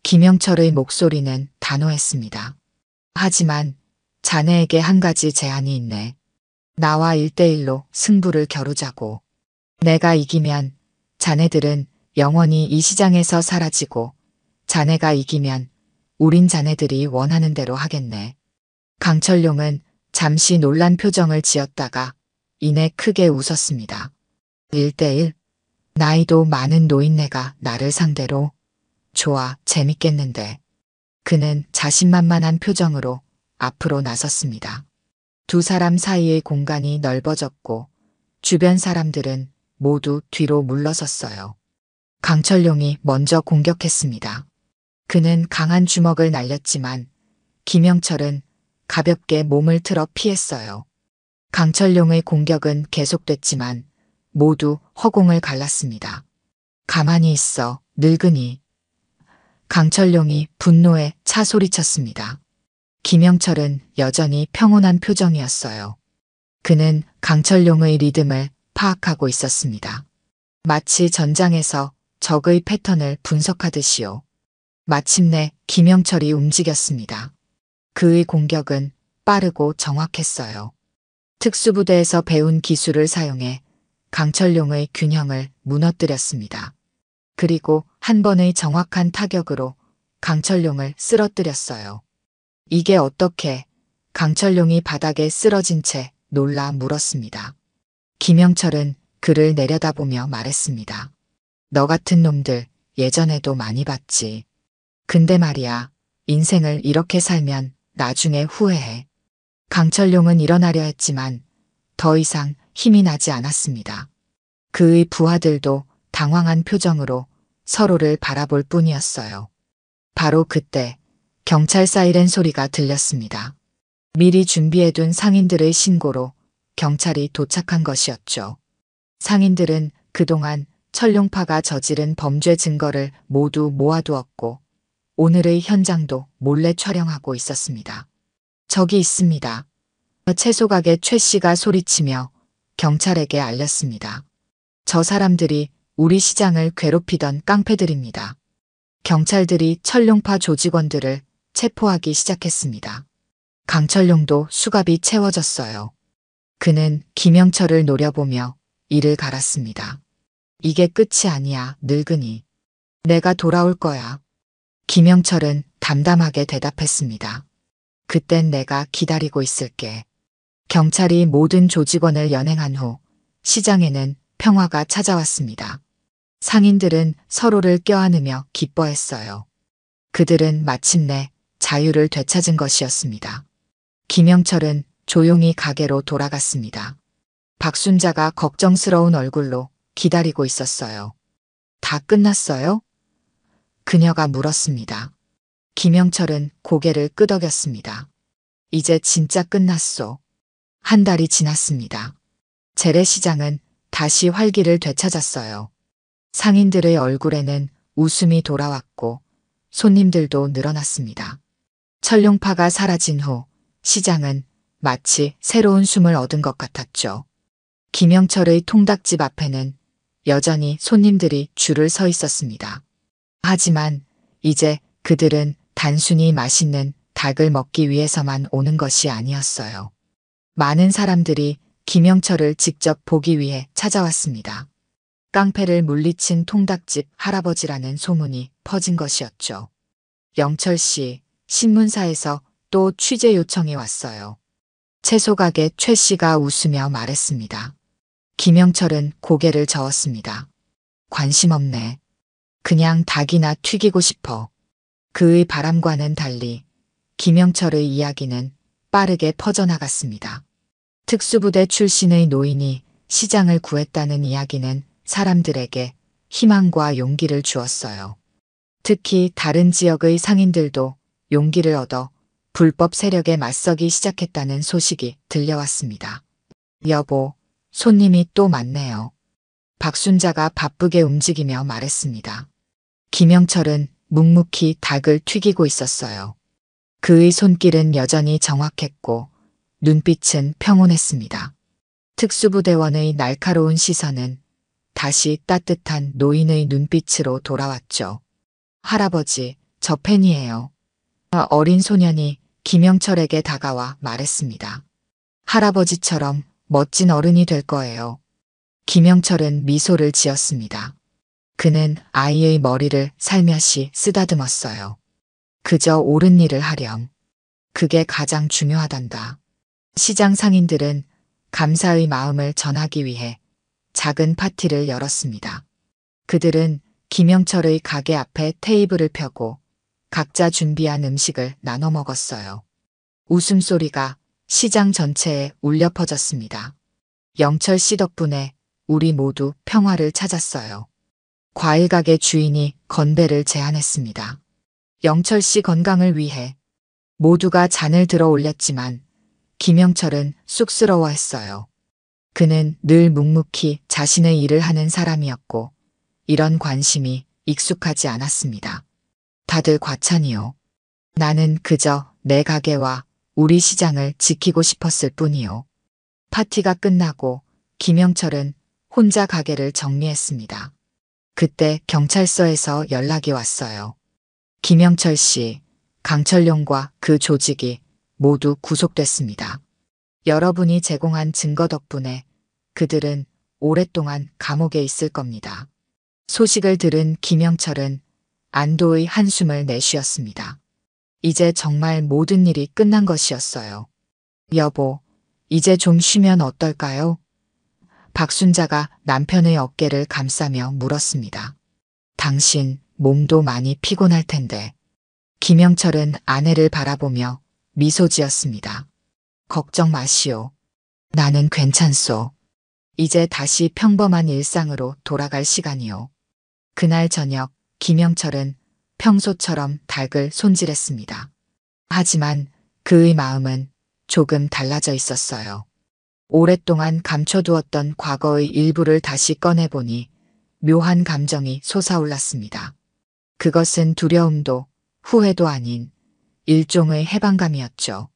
김영철의 목소리는 단호했습니다. 하지만 자네에게 한 가지 제안이 있네. 나와 1대1로 승부를 겨루자고. 내가 이기면 자네들은 영원히 이 시장에서 사라지고 자네가 이기면 우린 자네들이 원하는 대로 하겠네. 강철용은 잠시 놀란 표정을 지었다가 이내 크게 웃었습니다. 1대1? 나이도 많은 노인네가 나를 상대로? 좋아, 재밌겠는데. 그는 자신만만한 표정으로 앞으로 나섰습니다. 두 사람 사이의 공간이 넓어졌고 주변 사람들은 모두 뒤로 물러섰어요. 강철용이 먼저 공격했습니다. 그는 강한 주먹을 날렸지만 김영철은 가볍게 몸을 틀어 피했어요. 강철용의 공격은 계속됐지만 모두 허공을 갈랐습니다. 가만히 있어, 늙은이. 강철용이 분노에 차 소리쳤습니다. 김영철은 여전히 평온한 표정이었어요. 그는 강철용의 리듬을 파악하고 있었습니다. 마치 전장에서 적의 패턴을 분석하듯이요. 마침내 김영철이 움직였습니다. 그의 공격은 빠르고 정확했어요. 특수부대에서 배운 기술을 사용해 강철용의 균형을 무너뜨렸습니다. 그리고 한 번의 정확한 타격으로 강철용을 쓰러뜨렸어요. 이게 어떻게? 강철용이 바닥에 쓰러진 채 놀라 물었습니다. 김영철은 그를 내려다보며 말했습니다. 너 같은 놈들 예전에도 많이 봤지. 근데 말이야, 인생을 이렇게 살면 나중에 후회해. 강철용은 일어나려 했지만 더 이상 힘이 나지 않았습니다. 그의 부하들도 당황한 표정으로 서로를 바라볼 뿐이었어요. 바로 그때 경찰 사이렌 소리가 들렸습니다. 미리 준비해둔 상인들의 신고로 경찰이 도착한 것이었죠. 상인들은 그동안 철룡파가 저지른 범죄 증거를 모두 모아두었고 오늘의 현장도 몰래 촬영하고 있었습니다. 저기 있습니다. 채소가게 최 씨가 소리치며 경찰에게 알렸습니다. 저 사람들이 우리 시장을 괴롭히던 깡패들입니다. 경찰들이 철룡파 조직원들을 체포하기 시작했습니다. 강철룡도 수갑이 채워졌어요. 그는 김영철을 노려보며 이를 갈았습니다. 이게 끝이 아니야, 늙은이. 내가 돌아올 거야. 김영철은 담담하게 대답했습니다. 그땐 내가 기다리고 있을게. 경찰이 모든 조직원을 연행한 후 시장에는 평화가 찾아왔습니다. 상인들은 서로를 껴안으며 기뻐했어요. 그들은 마침내 자유를 되찾은 것이었습니다. 김영철은 조용히 가게로 돌아갔습니다. 박순자가 걱정스러운 얼굴로 기다리고 있었어요. 다 끝났어요? 그녀가 물었습니다. 김영철은 고개를 끄덕였습니다. 이제 진짜 끝났소. 한 달이 지났습니다. 재래시장은 다시 활기를 되찾았어요. 상인들의 얼굴에는 웃음이 돌아왔고 손님들도 늘어났습니다. 철룡파가 사라진 후 시장은 마치 새로운 숨을 얻은 것 같았죠. 김영철의 통닭집 앞에는 여전히 손님들이 줄을 서 있었습니다. 하지만 이제 그들은 단순히 맛있는 닭을 먹기 위해서만 오는 것이 아니었어요. 많은 사람들이 김영철을 직접 보기 위해 찾아왔습니다. 깡패를 물리친 통닭집 할아버지라는 소문이 퍼진 것이었죠. 영철 씨, 신문사에서 또 취재 요청이 왔어요. 채소가게 최 씨가 웃으며 말했습니다. 김영철은 고개를 저었습니다. 관심 없네. 그냥 닭이나 튀기고 싶어. 그의 바람과는 달리 김영철의 이야기는 빠르게 퍼져나갔습니다. 특수부대 출신의 노인이 시장을 구했다는 이야기는 사람들에게 희망과 용기를 주었어요. 특히 다른 지역의 상인들도 용기를 얻어 불법 세력에 맞서기 시작했다는 소식이 들려왔습니다. 여보, 손님이 또 많네요. 박순자가 바쁘게 움직이며 말했습니다. 김영철은 묵묵히 닭을 튀기고 있었어요. 그의 손길은 여전히 정확했고 눈빛은 평온했습니다. 특수부대원의 날카로운 시선은 다시 따뜻한 노인의 눈빛으로 돌아왔죠. 할아버지, 저 팬이에요. 어린 소년이 김영철에게 다가와 말했습니다. 할아버지처럼 멋진 어른이 될 거예요. 김영철은 미소를 지었습니다. 그는 아이의 머리를 살며시 쓰다듬었어요. 그저 옳은 일을 하렴. 그게 가장 중요하단다. 시장 상인들은 감사의 마음을 전하기 위해 작은 파티를 열었습니다. 그들은 김영철의 가게 앞에 테이블을 펴고 각자 준비한 음식을 나눠 먹었어요. 웃음소리가 시장 전체에 울려 퍼졌습니다. 영철 씨 덕분에 우리 모두 평화를 찾았어요. 과일 가게 주인이 건배를 제안했습니다. 영철 씨 건강을 위해 모두가 잔을 들어 올렸지만 김영철은 쑥스러워했어요. 그는 늘 묵묵히 자신의 일을 하는 사람이었고 이런 관심이 익숙하지 않았습니다. 다들 과찬이요. 나는 그저 내 가게와 우리 시장을 지키고 싶었을 뿐이요. 파티가 끝나고 김영철은 혼자 가게를 정리했습니다. 그때 경찰서에서 연락이 왔어요. 김영철 씨, 강철룡과 그 조직이 모두 구속됐습니다. 여러분이 제공한 증거 덕분에 그들은 오랫동안 감옥에 있을 겁니다. 소식을 들은 김영철은 안도의 한숨을 내쉬었습니다. 이제 정말 모든 일이 끝난 것이었어요. 여보, 이제 좀 쉬면 어떨까요? 박순자가 남편의 어깨를 감싸며 물었습니다. 당신 몸도 많이 피곤할 텐데. 김영철은 아내를 바라보며 미소 지었습니다. 걱정 마시오. 나는 괜찮소. 이제 다시 평범한 일상으로 돌아갈 시간이오. 그날 저녁 김영철은 평소처럼 닭을 손질했습니다. 하지만 그의 마음은 조금 달라져 있었어요. 오랫동안 감춰두었던 과거의 일부를 다시 꺼내보니 묘한 감정이 솟아올랐습니다. 그것은 두려움도 후회도 아닌 일종의 해방감이었죠.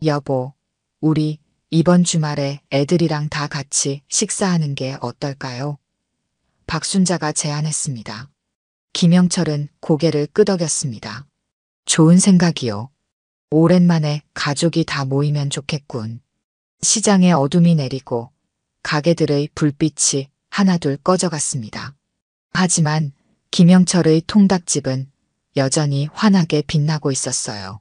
여보, 우리 이번 주말에 애들이랑 다 같이 식사하는 게 어떨까요? 박순자가 제안했습니다. 김영철은 고개를 끄덕였습니다. 좋은 생각이요. 오랜만에 가족이 다 모이면 좋겠군. 시장에 어둠이 내리고 가게들의 불빛이 하나둘 꺼져갔습니다. 하지만 김영철의 통닭집은 여전히 환하게 빛나고 있었어요.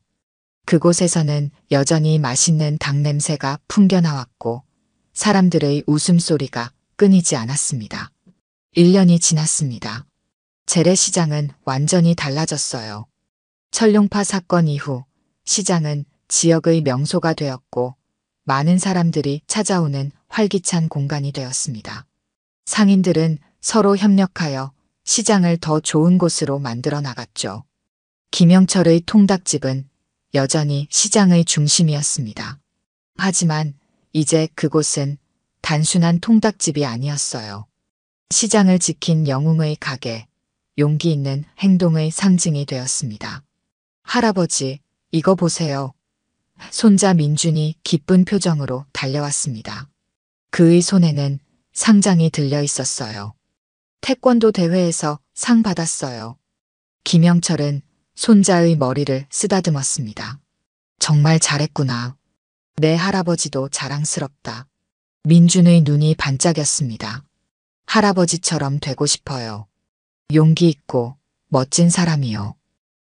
그곳에서는 여전히 맛있는 닭 냄새가 풍겨나왔고 사람들의 웃음소리가 끊이지 않았습니다. 1년이 지났습니다. 재래시장은 완전히 달라졌어요. 철룡파 사건 이후 시장은 지역의 명소가 되었고 많은 사람들이 찾아오는 활기찬 공간이 되었습니다. 상인들은 서로 협력하여 시장을 더 좋은 곳으로 만들어 나갔죠. 김영철의 통닭집은 여전히 시장의 중심이었습니다. 하지만 이제 그곳은 단순한 통닭집이 아니었어요. 시장을 지킨 영웅의 가게, 용기 있는 행동의 상징이 되었습니다. 할아버지, 이거 보세요. 손자 민준이 기쁜 표정으로 달려왔습니다. 그의 손에는 상장이 들려 있었어요. 태권도 대회에서 상 받았어요. 김영철은 손자의 머리를 쓰다듬었습니다. 정말 잘했구나. 내 할아버지도 자랑스럽다. 민준의 눈이 반짝였습니다. 할아버지처럼 되고 싶어요. 용기 있고 멋진 사람이요.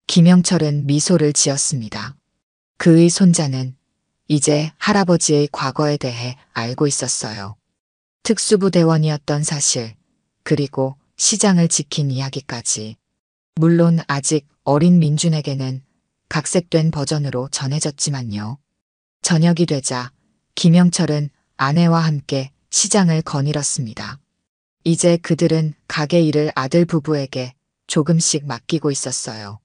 김영철은 미소를 지었습니다. 그의 손자는 이제 할아버지의 과거에 대해 알고 있었어요. 특수부 대원이었던 사실, 그리고 시장을 지킨 이야기까지. 물론 아직 어린 민준에게는 각색된 버전으로 전해졌지만요. 저녁이 되자 김영철은 아내와 함께 시장을 거닐었습니다. 이제 그들은 가게 일을 아들 부부에게 조금씩 맡기고 있었어요.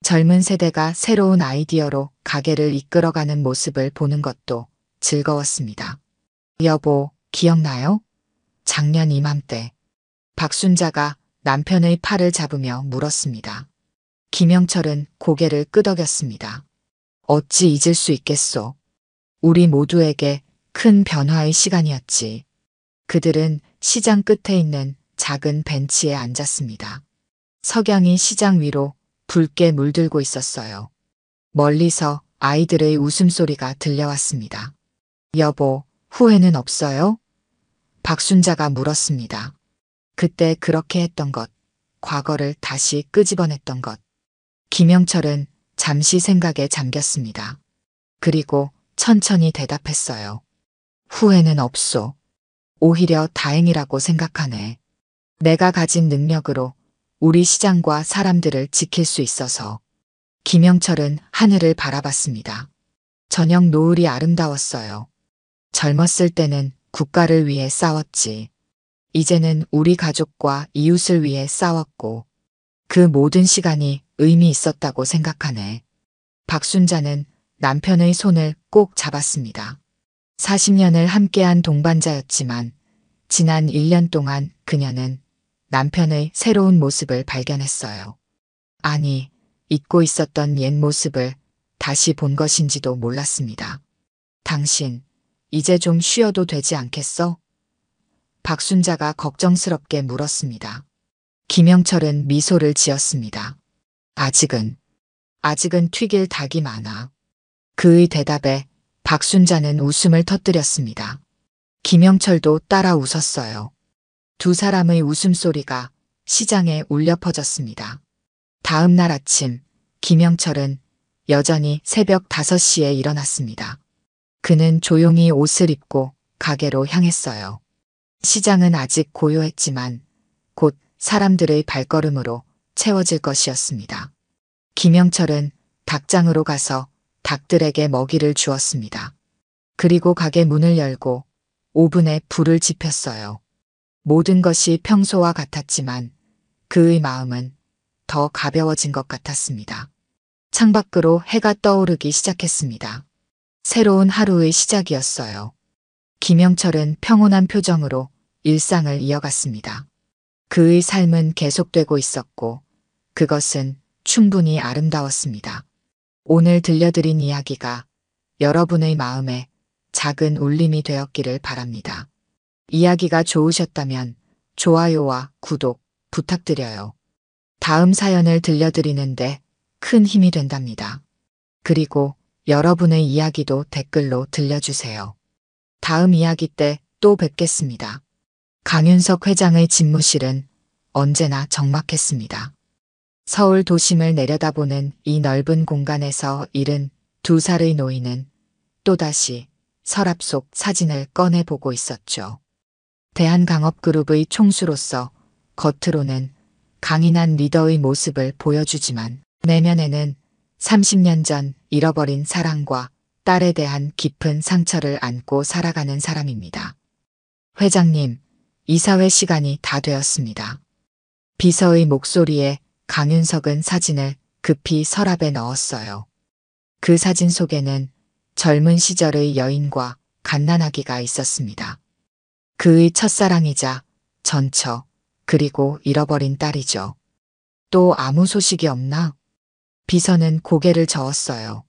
젊은 세대가 새로운 아이디어로 가게를 이끌어가는 모습을 보는 것도 즐거웠습니다. 여보, 기억나요? 작년 이맘때 박순자가 남편의 팔을 잡으며 물었습니다. 김영철은 고개를 끄덕였습니다. 어찌 잊을 수 있겠소. 우리 모두에게 큰 변화의 시간이었지. 그들은 시장 끝에 있는 작은 벤치에 앉았습니다. 석양이 시장 위로 붉게 물들고 있었어요. 멀리서 아이들의 웃음소리가 들려왔습니다. 여보, 후회는 없어요? 박순자가 물었습니다. 그때 그렇게 했던 것, 과거를 다시 끄집어냈던 것. 김영철은 잠시 생각에 잠겼습니다. 그리고 천천히 대답했어요. 후회는 없소. 오히려 다행이라고 생각하네. 내가 가진 능력으로 우리 시장과 사람들을 지킬 수 있어서. 김영철은 하늘을 바라봤습니다. 저녁 노을이 아름다웠어요. 젊었을 때는 국가를 위해 싸웠지. 이제는 우리 가족과 이웃을 위해 싸웠고 그 모든 시간이 의미 있었다고 생각하네. 박순자는 남편의 손을 꼭 잡았습니다. 40년을 함께한 동반자였지만 지난 1년 동안 그녀는 남편의 새로운 모습을 발견했어요. 아니, 잊고 있었던 옛 모습을 다시 본 것인지도 몰랐습니다. 당신, 이제 좀 쉬어도 되지 않겠어? 박순자가 걱정스럽게 물었습니다. 김영철은 미소를 지었습니다. 아직은 튀길 닭이 많아. 그의 대답에 박순자는 웃음을 터뜨렸습니다. 김영철도 따라 웃었어요. 두 사람의 웃음소리가 시장에 울려 퍼졌습니다. 다음 날 아침, 김영철은 여전히 새벽 5시에 일어났습니다. 그는 조용히 옷을 입고 가게로 향했어요. 시장은 아직 고요했지만 곧 사람들의 발걸음으로 채워질 것이었습니다. 김영철은 닭장으로 가서 닭들에게 먹이를 주었습니다. 그리고 가게 문을 열고 오븐에 불을 지폈어요. 모든 것이 평소와 같았지만 그의 마음은 더 가벼워진 것 같았습니다. 창밖으로 해가 떠오르기 시작했습니다. 새로운 하루의 시작이었어요. 김영철은 평온한 표정으로 일상을 이어갔습니다. 그의 삶은 계속되고 있었고 그것은 충분히 아름다웠습니다. 오늘 들려드린 이야기가 여러분의 마음에 작은 울림이 되었기를 바랍니다. 이야기가 좋으셨다면 좋아요와 구독 부탁드려요. 다음 사연을 들려드리는데 큰 힘이 된답니다. 그리고 여러분의 이야기도 댓글로 들려주세요. 다음 이야기 때 또 뵙겠습니다. 강윤석 회장의 집무실은 언제나 적막했습니다. 서울 도심을 내려다보는 이 넓은 공간에서 72살의 노인은 또다시 서랍 속 사진을 꺼내보고 있었죠. 대한강업그룹의 총수로서 겉으로는 강인한 리더의 모습을 보여주지만 내면에는 30년 전 잃어버린 사랑과 딸에 대한 깊은 상처를 안고 살아가는 사람입니다. 회장님, 이사회 시간이 다 되었습니다. 비서의 목소리에 강윤석은 사진을 급히 서랍에 넣었어요. 그 사진 속에는 젊은 시절의 여인과 갓난아기가 있었습니다. 그의 첫사랑이자 전처, 그리고 잃어버린 딸이죠. 또 아무 소식이 없나? 비서는 고개를 저었어요.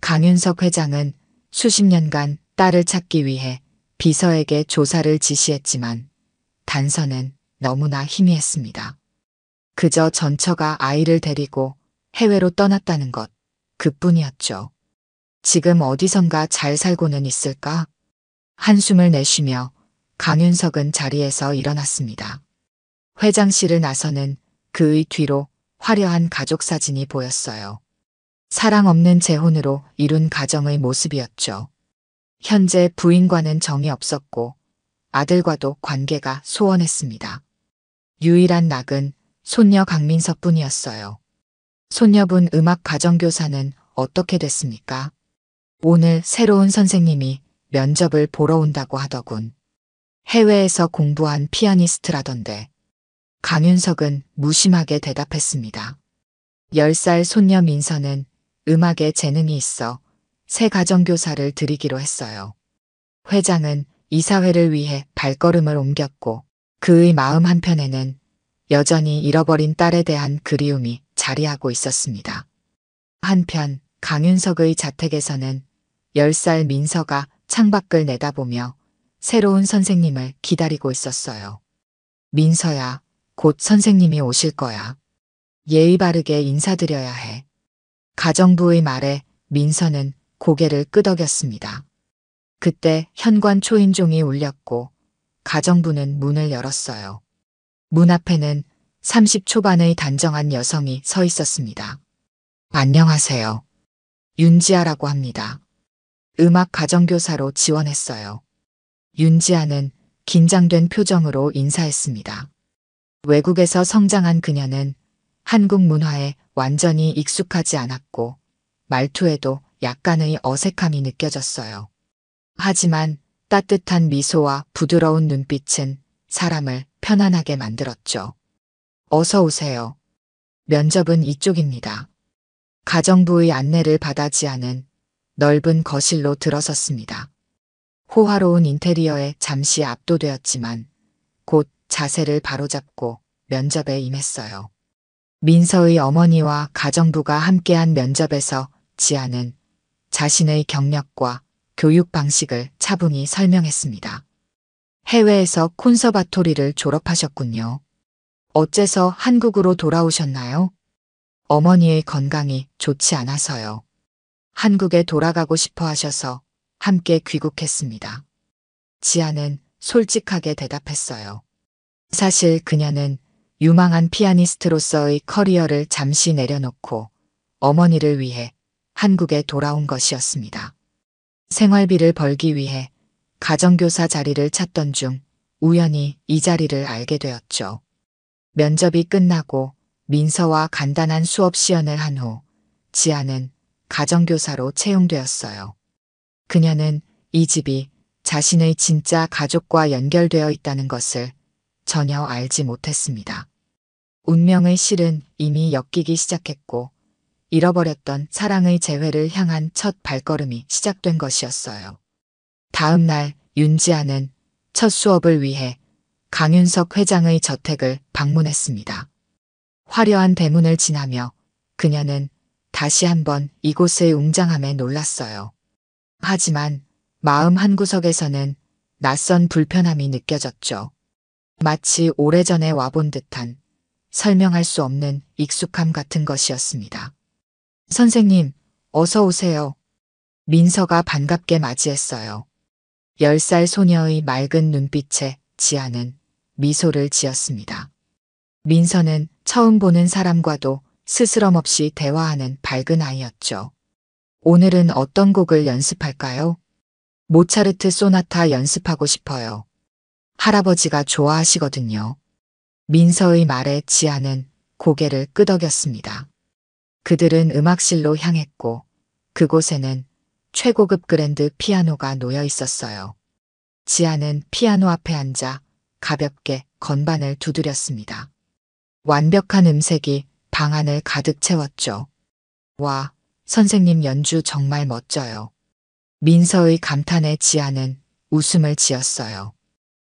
강윤석 회장은 수십 년간 딸을 찾기 위해 비서에게 조사를 지시했지만 단서는 너무나 희미했습니다. 그저 전처가 아이를 데리고 해외로 떠났다는 것, 그뿐이었죠. 지금 어디선가 잘 살고는 있을까? 한숨을 내쉬며 강윤석은 자리에서 일어났습니다. 회장실을 나서는 그의 뒤로 화려한 가족 사진이 보였어요. 사랑 없는 재혼으로 이룬 가정의 모습이었죠. 현재 부인과는 정이 없었고 아들과도 관계가 소원했습니다. 유일한 낙은 손녀 강민서뿐이었어요. 손녀분 음악 가정교사는 어떻게 됐습니까? 오늘 새로운 선생님이 면접을 보러 온다고 하더군. 해외에서 공부한 피아니스트라던데. 강윤석은 무심하게 대답했습니다. 10살 손녀 민서는 음악에 재능이 있어 새 가정교사를 드리기로 했어요. 회장은 이사회를 위해 발걸음을 옮겼고 그의 마음 한편에는 여전히 잃어버린 딸에 대한 그리움이 자리하고 있었습니다. 한편 강윤석의 자택에서는 10살 민서가 창밖을 내다보며 새로운 선생님을 기다리고 있었어요. 민서야, 곧 선생님이 오실 거야. 예의 바르게 인사드려야 해. 가정부의 말에 민서는 고개를 끄덕였습니다. 그때 현관 초인종이 울렸고 가정부는 문을 열었어요. 문 앞에는 30 초반의 단정한 여성이 서 있었습니다. 안녕하세요. 윤지아라고 합니다. 음악 가정교사로 지원했어요. 윤지아는 긴장된 표정으로 인사했습니다. 외국에서 성장한 그녀는 한국 문화에 완전히 익숙하지 않았고 말투에도 약간의 어색함이 느껴졌어요. 하지만 따뜻한 미소와 부드러운 눈빛은 사람을 편안하게 만들었죠. 어서 오세요. 면접은 이쪽입니다. 가정부의 안내를 받아 지아는 넓은 거실로 들어섰습니다. 호화로운 인테리어에 잠시 압도되었지만 곧 자세를 바로잡고 면접에 임했어요. 민서의 어머니와 가정부가 함께한 면접에서 지아는 자신의 경력과 교육 방식을 차분히 설명했습니다. 해외에서 콘서바토리를 졸업하셨군요. 어째서 한국으로 돌아오셨나요? 어머니의 건강이 좋지 않아서요. 한국에 돌아가고 싶어 하셔서 함께 귀국했습니다. 지아는 솔직하게 대답했어요. 사실 그녀는 유망한 피아니스트로서의 커리어를 잠시 내려놓고 어머니를 위해 한국에 돌아온 것이었습니다. 생활비를 벌기 위해 가정교사 자리를 찾던 중 우연히 이 자리를 알게 되었죠. 면접이 끝나고 민서와 간단한 수업 시연을 한 후 지아는 가정교사로 채용되었어요. 그녀는 이 집이 자신의 진짜 가족과 연결되어 있다는 것을 전혀 알지 못했습니다. 운명의 실은 이미 엮이기 시작했고 잃어버렸던 사랑의 재회를 향한 첫 발걸음이 시작된 것이었어요. 다음 날 윤지아는 첫 수업을 위해 강윤석 회장의 저택을 방문했습니다. 화려한 대문을 지나며 그녀는 다시 한번 이곳의 웅장함에 놀랐어요. 하지만 마음 한구석에서는 낯선 불편함이 느껴졌죠. 마치 오래전에 와본 듯한 설명할 수 없는 익숙함 같은 것이었습니다. 선생님, 어서 오세요. 민서가 반갑게 맞이했어요. 10살 소녀의 맑은 눈빛에 지아는 미소를 지었습니다. 민서는 처음 보는 사람과도 스스럼 없이 대화하는 밝은 아이였죠. 오늘은 어떤 곡을 연습할까요? 모차르트 소나타 연습하고 싶어요. 할아버지가 좋아하시거든요. 민서의 말에 지아는 고개를 끄덕였습니다. 그들은 음악실로 향했고 그곳에는 최고급 그랜드 피아노가 놓여 있었어요. 지아는 피아노 앞에 앉아 가볍게 건반을 두드렸습니다. 완벽한 음색이 방 안을 가득 채웠죠. 와, 선생님 연주 정말 멋져요. 민서의 감탄에 지아는 웃음을 지었어요.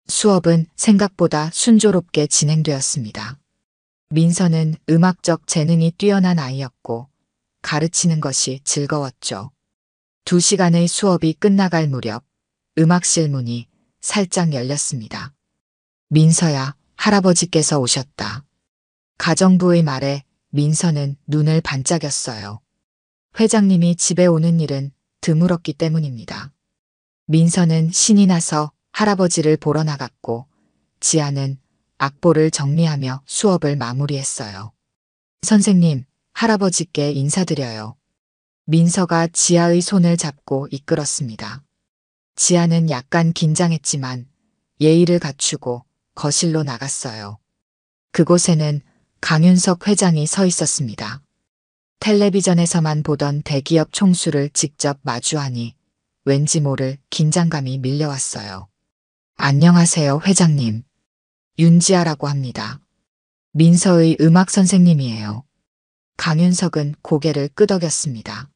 수업은 생각보다 순조롭게 진행되었습니다. 민서는 음악적 재능이 뛰어난 아이였고 가르치는 것이 즐거웠죠. 2시간의 수업이 끝나갈 무렵 음악실 문이 살짝 열렸습니다. 민서야, 할아버지께서 오셨다. 가정부의 말에 민서는 눈을 반짝였어요. 회장님이 집에 오는 일은 드물었기 때문입니다. 민서는 신이 나서 할아버지를 보러 나갔고 지아는 악보를 정리하며 수업을 마무리했어요. 선생님, 할아버지께 인사드려요. 민서가 지아의 손을 잡고 이끌었습니다. 지아는 약간 긴장했지만 예의를 갖추고 거실로 나갔어요. 그곳에는 강윤석 회장이 서 있었습니다. 텔레비전에서만 보던 대기업 총수를 직접 마주하니 왠지 모를 긴장감이 밀려왔어요. 안녕하세요, 회장님. 윤지아라고 합니다. 민서의 음악 선생님이에요. 강윤석은 고개를 끄덕였습니다.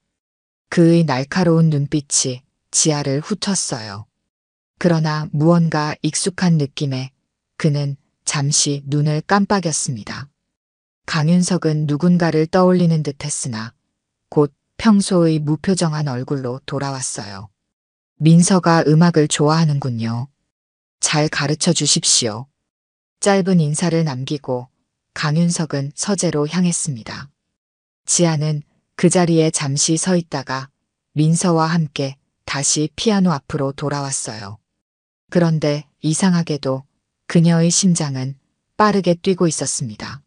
그의 날카로운 눈빛이 지아를 훑었어요. 그러나 무언가 익숙한 느낌에 그는 잠시 눈을 깜빡였습니다. 강윤석은 누군가를 떠올리는 듯 했으나 곧 평소의 무표정한 얼굴로 돌아왔어요. 민서가 음악을 좋아하는군요. 잘 가르쳐 주십시오. 짧은 인사를 남기고 강윤석은 서재로 향했습니다. 지아는 그 자리에 잠시 서 있다가 민서와 함께 다시 피아노 앞으로 돌아왔어요. 그런데 이상하게도 그녀의 심장은 빠르게 뛰고 있었습니다.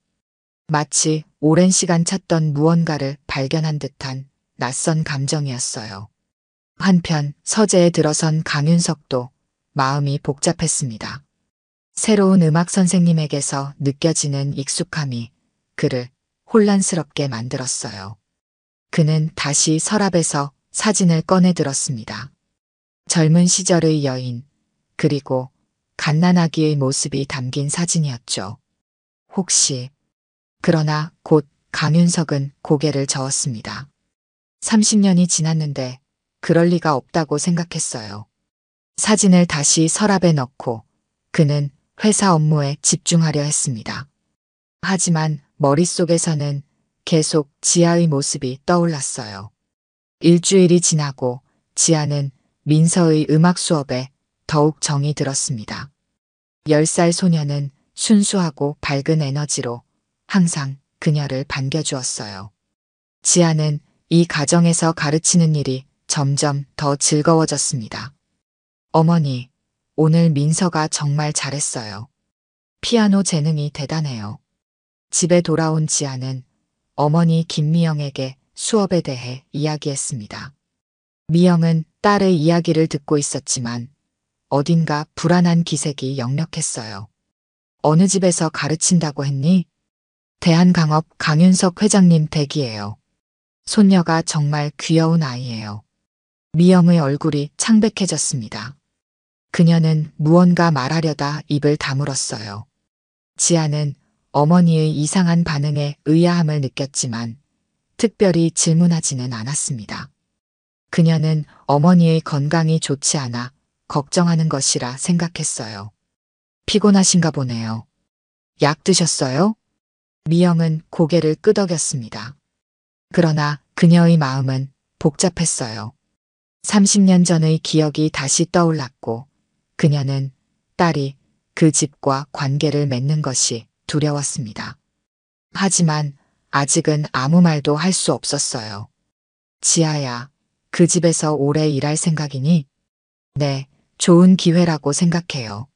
마치 오랜 시간 찾던 무언가를 발견한 듯한 낯선 감정이었어요. 한편 서재에 들어선 강윤석도 마음이 복잡했습니다. 새로운 음악 선생님에게서 느껴지는 익숙함이 그를 혼란스럽게 만들었어요. 그는 다시 서랍에서 사진을 꺼내 들었습니다. 젊은 시절의 여인, 그리고 갓난아기의 모습이 담긴 사진이었죠. 혹시, 그러나 곧 강윤석은 고개를 저었습니다. 30년이 지났는데 그럴 리가 없다고 생각했어요. 사진을 다시 서랍에 넣고 그는 회사 업무에 집중하려 했습니다. 하지만 머릿속에서는 계속 지아의 모습이 떠올랐어요. 일주일이 지나고 지아는 민서의 음악 수업에 더욱 정이 들었습니다. 10살 소녀는 순수하고 밝은 에너지로 항상 그녀를 반겨주었어요. 지아는 이 가정에서 가르치는 일이 점점 더 즐거워졌습니다. 어머니, 오늘 민서가 정말 잘했어요. 피아노 재능이 대단해요. 집에 돌아온 지아는 어머니 김미영에게 수업에 대해 이야기했습니다. 미영은 딸의 이야기를 듣고 있었지만 어딘가 불안한 기색이 역력했어요. 어느 집에서 가르친다고 했니? 대한강업 강윤석 회장님 댁이에요. 손녀가 정말 귀여운 아이예요. 미영의 얼굴이 창백해졌습니다. 그녀는 무언가 말하려다 입을 다물었어요. 지아는 어머니의 이상한 반응에 의아함을 느꼈지만 특별히 질문하지는 않았습니다. 그녀는 어머니의 건강이 좋지 않아 걱정하는 것이라 생각했어요. 피곤하신가 보네요. 약 드셨어요? 미영은 고개를 끄덕였습니다. 그러나 그녀의 마음은 복잡했어요. 30년 전의 기억이 다시 떠올랐고 그녀는 딸이 그 집과 관계를 맺는 것이 두려웠습니다. 하지만 아직은 아무 말도 할 수 없었어요. 지아야, 그 집에서 오래 일할 생각이니? 네, 좋은 기회라고 생각해요.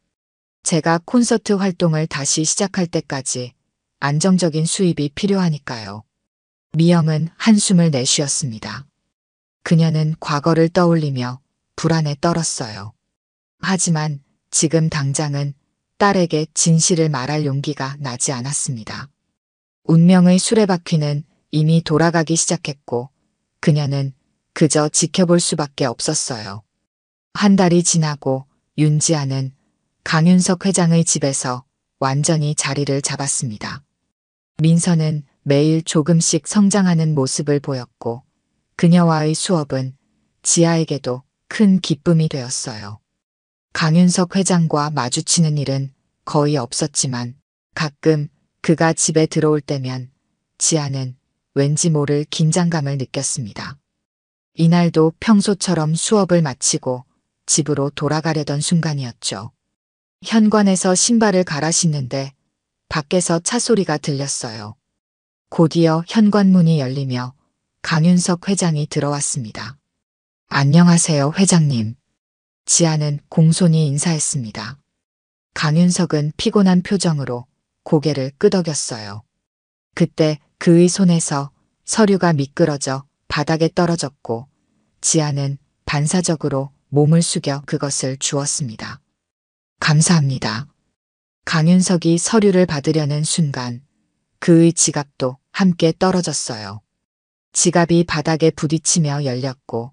제가 콘서트 활동을 다시 시작할 때까지 안정적인 수입이 필요하니까요. 미영은 한숨을 내쉬었습니다. 그녀는 과거를 떠올리며 불안에 떨었어요. 하지만 지금 당장은 딸에게 진실을 말할 용기가 나지 않았습니다. 운명의 수레바퀴는 이미 돌아가기 시작했고 그녀는 그저 지켜볼 수밖에 없었어요. 한 달이 지나고 윤지아는 강윤석 회장의 집에서 완전히 자리를 잡았습니다. 민서는 매일 조금씩 성장하는 모습을 보였고 그녀와의 수업은 지아에게도 큰 기쁨이 되었어요. 강윤석 회장과 마주치는 일은 거의 없었지만 가끔 그가 집에 들어올 때면 지아는 왠지 모를 긴장감을 느꼈습니다. 이날도 평소처럼 수업을 마치고 집으로 돌아가려던 순간이었죠. 현관에서 신발을 갈아 신는데 밖에서 차 소리가 들렸어요. 곧이어 현관문이 열리며 강윤석 회장이 들어왔습니다. 안녕하세요, 회장님. 지아는 공손히 인사했습니다. 강윤석은 피곤한 표정으로 고개를 끄덕였어요. 그때 그의 손에서 서류가 미끄러져 바닥에 떨어졌고 지아는 반사적으로 몸을 숙여 그것을 주었습니다. 감사합니다. 강윤석이 서류를 받으려는 순간 그의 지갑도 함께 떨어졌어요. 지갑이 바닥에 부딪히며 열렸고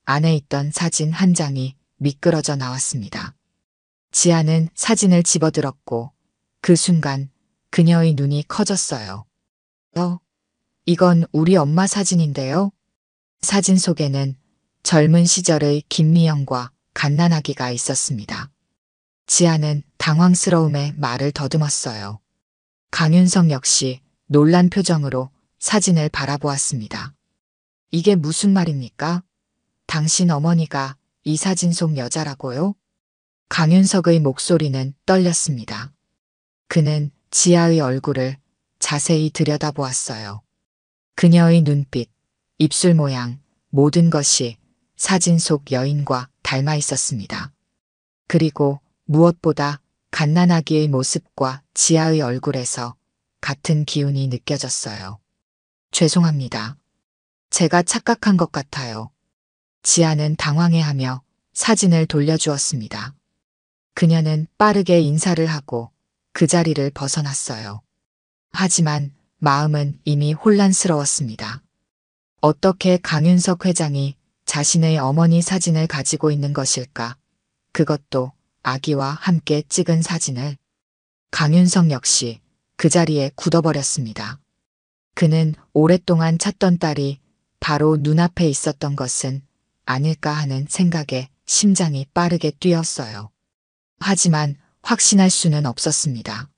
안에 있던 사진 한 장이 미끄러져 나왔습니다. 지아는 사진을 집어들었고 그 순간 그녀의 눈이 커졌어요. 이건 우리 엄마 사진인데요. 사진 속에는 젊은 시절의 김미영과 갓난아기가 있었습니다. 지아는 당황스러움에 말을 더듬었어요. 강윤석 역시 놀란 표정으로 사진을 바라보았습니다. 이게 무슨 말입니까? 당신 어머니가 이 사진 속 여자라고요? 강윤석의 목소리는 떨렸습니다. 그는 지아의 얼굴을 자세히 들여다보았어요. 그녀의 눈빛, 입술 모양, 모든 것이 사진 속 여인과 닮아 있었습니다. 그리고 무엇보다 갓난아기의 모습과 지아의 얼굴에서 같은 기운이 느껴졌어요. 죄송합니다. 제가 착각한 것 같아요. 지아는 당황해하며 사진을 돌려주었습니다. 그녀는 빠르게 인사를 하고 그 자리를 벗어났어요. 하지만 마음은 이미 혼란스러웠습니다. 어떻게 강윤석 회장이 자신의 어머니 사진을 가지고 있는 것일까? 그것도 아기와 함께 찍은 사진을. 강윤석 역시 그 자리에 굳어버렸습니다. 그는 오랫동안 찾던 딸이 바로 눈앞에 있었던 것은 아닐까 하는 생각에 심장이 빠르게 뛰었어요. 하지만 확신할 수는 없었습니다.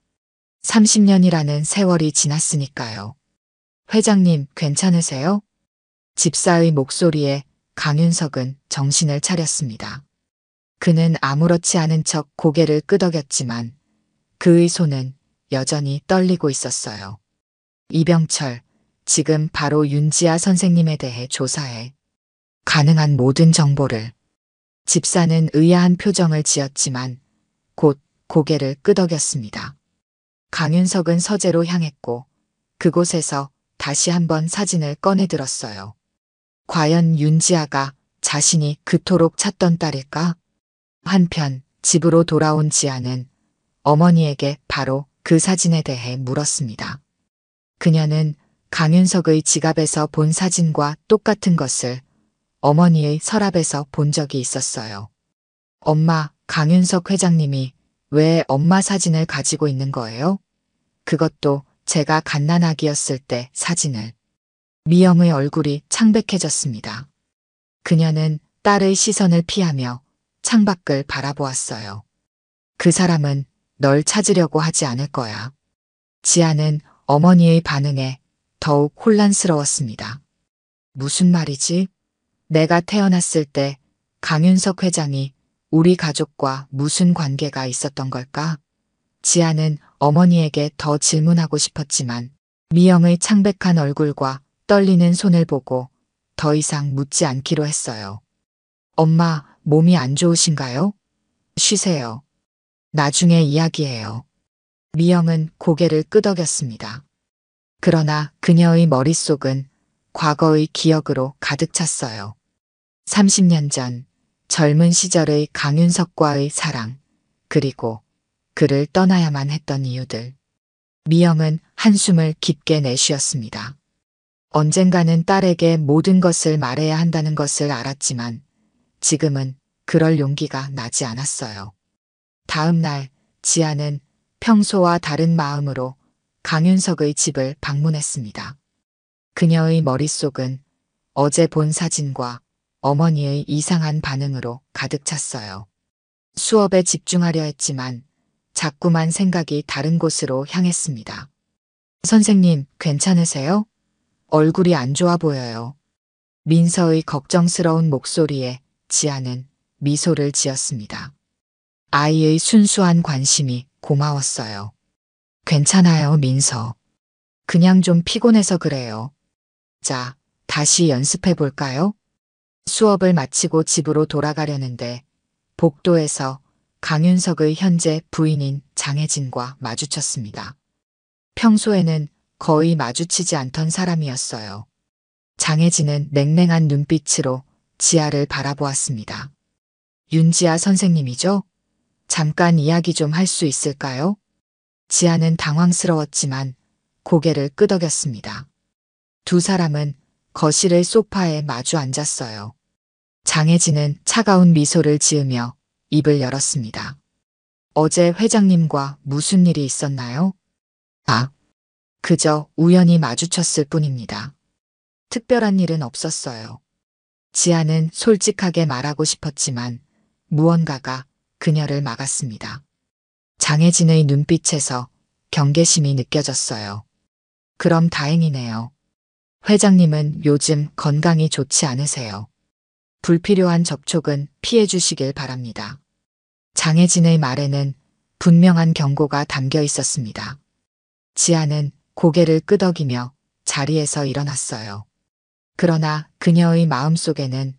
30년이라는 세월이 지났으니까요. 회장님, 괜찮으세요? 집사의 목소리에 강윤석은 정신을 차렸습니다. 그는 아무렇지 않은 척 고개를 끄덕였지만 그의 손은 여전히 떨리고 있었어요. 이병철, 지금 바로 윤지아 선생님에 대해 조사해. 가능한 모든 정보를. 집사는 의아한 표정을 지었지만 곧 고개를 끄덕였습니다. 강윤석은 서재로 향했고 그곳에서 다시 한번 사진을 꺼내 들었어요. 과연 윤지아가 자신이 그토록 찾던 딸일까? 한편 집으로 돌아온 지아는 어머니에게 바로 그 사진에 대해 물었습니다. 그녀는 강윤석의 지갑에서 본 사진과 똑같은 것을 어머니의 서랍에서 본 적이 있었어요. 엄마, 강윤석 회장님이 왜 엄마 사진을 가지고 있는 거예요? 그것도 제가 갓난아기였을 때 사진을. 미영의 얼굴이 창백해졌습니다. 그녀는 딸의 시선을 피하며 창밖을 바라보았어요. 그 사람은 널 찾으려고 하지 않을 거야. 지아는 어머니의 반응에 더욱 혼란스러웠습니다. 무슨 말이지? 내가 태어났을 때 강윤석 회장이 우리 가족과 무슨 관계가 있었던 걸까? 지아는 어머니에게 더 질문하고 싶었지만 미영의 창백한 얼굴과 떨리는 손을 보고 더 이상 묻지 않기로 했어요. 엄마, 몸이 안 좋으신가요? 쉬세요. 나중에 이야기해요. 미영은 고개를 끄덕였습니다. 그러나 그녀의 머릿속은 과거의 기억으로 가득 찼어요. 30년 전 젊은 시절의 강윤석과의 사랑, 그리고 그를 떠나야만 했던 이유들. 미영은 한숨을 깊게 내쉬었습니다. 언젠가는 딸에게 모든 것을 말해야 한다는 것을 알았지만 지금은 그럴 용기가 나지 않았어요. 다음 날 지아는 평소와 다른 마음으로 강윤석의 집을 방문했습니다. 그녀의 머릿속은 어제 본 사진과 어머니의 이상한 반응으로 가득 찼어요. 수업에 집중하려 했지만 자꾸만 생각이 다른 곳으로 향했습니다. 선생님, 괜찮으세요? 얼굴이 안 좋아 보여요. 민서의 걱정스러운 목소리에 지아는 미소를 지었습니다. 아이의 순수한 관심이 고마웠어요. 괜찮아요, 민서. 그냥 좀 피곤해서 그래요. 자, 다시 연습해 볼까요? 수업을 마치고 집으로 돌아가려는데 복도에서 강윤석의 현재 부인인 장혜진과 마주쳤습니다. 평소에는 거의 마주치지 않던 사람이었어요. 장혜진은 냉랭한 눈빛으로 지아를 바라보았습니다. 윤지아 선생님이죠? 잠깐 이야기 좀 할 수 있을까요? 지아는 당황스러웠지만 고개를 끄덕였습니다. 두 사람은 거실의 소파에 마주 앉았어요. 장혜진은 차가운 미소를 지으며 입을 열었습니다. 어제 회장님과 무슨 일이 있었나요? 그저 우연히 마주쳤을 뿐입니다. 특별한 일은 없었어요. 지아는 솔직하게 말하고 싶었지만 무언가가 그녀를 막았습니다. 장혜진의 눈빛에서 경계심이 느껴졌어요. 그럼 다행이네요. 회장님은 요즘 건강이 좋지 않으세요. 불필요한 접촉은 피해 주시길 바랍니다. 장혜진의 말에는 분명한 경고가 담겨 있었습니다. 지아는 고개를 끄덕이며 자리에서 일어났어요. 그러나 그녀의 마음속에는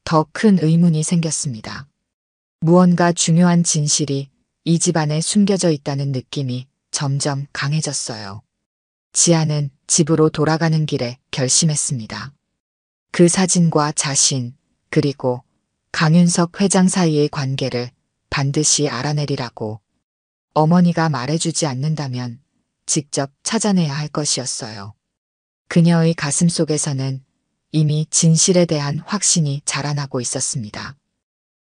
더 큰 의문이 생겼습니다. 무언가 중요한 진실이 이 집안에 숨겨져 있다는 느낌이 점점 강해졌어요. 지아는 집으로 돌아가는 길에 결심했습니다. 그 사진과 자신, 그리고 강윤석 회장 사이의 관계를 반드시 알아내리라고. 어머니가 말해주지 않는다면 직접 찾아내야 할 것이었어요. 그녀의 가슴 속에서는 이미 진실에 대한 확신이 자라나고 있었습니다.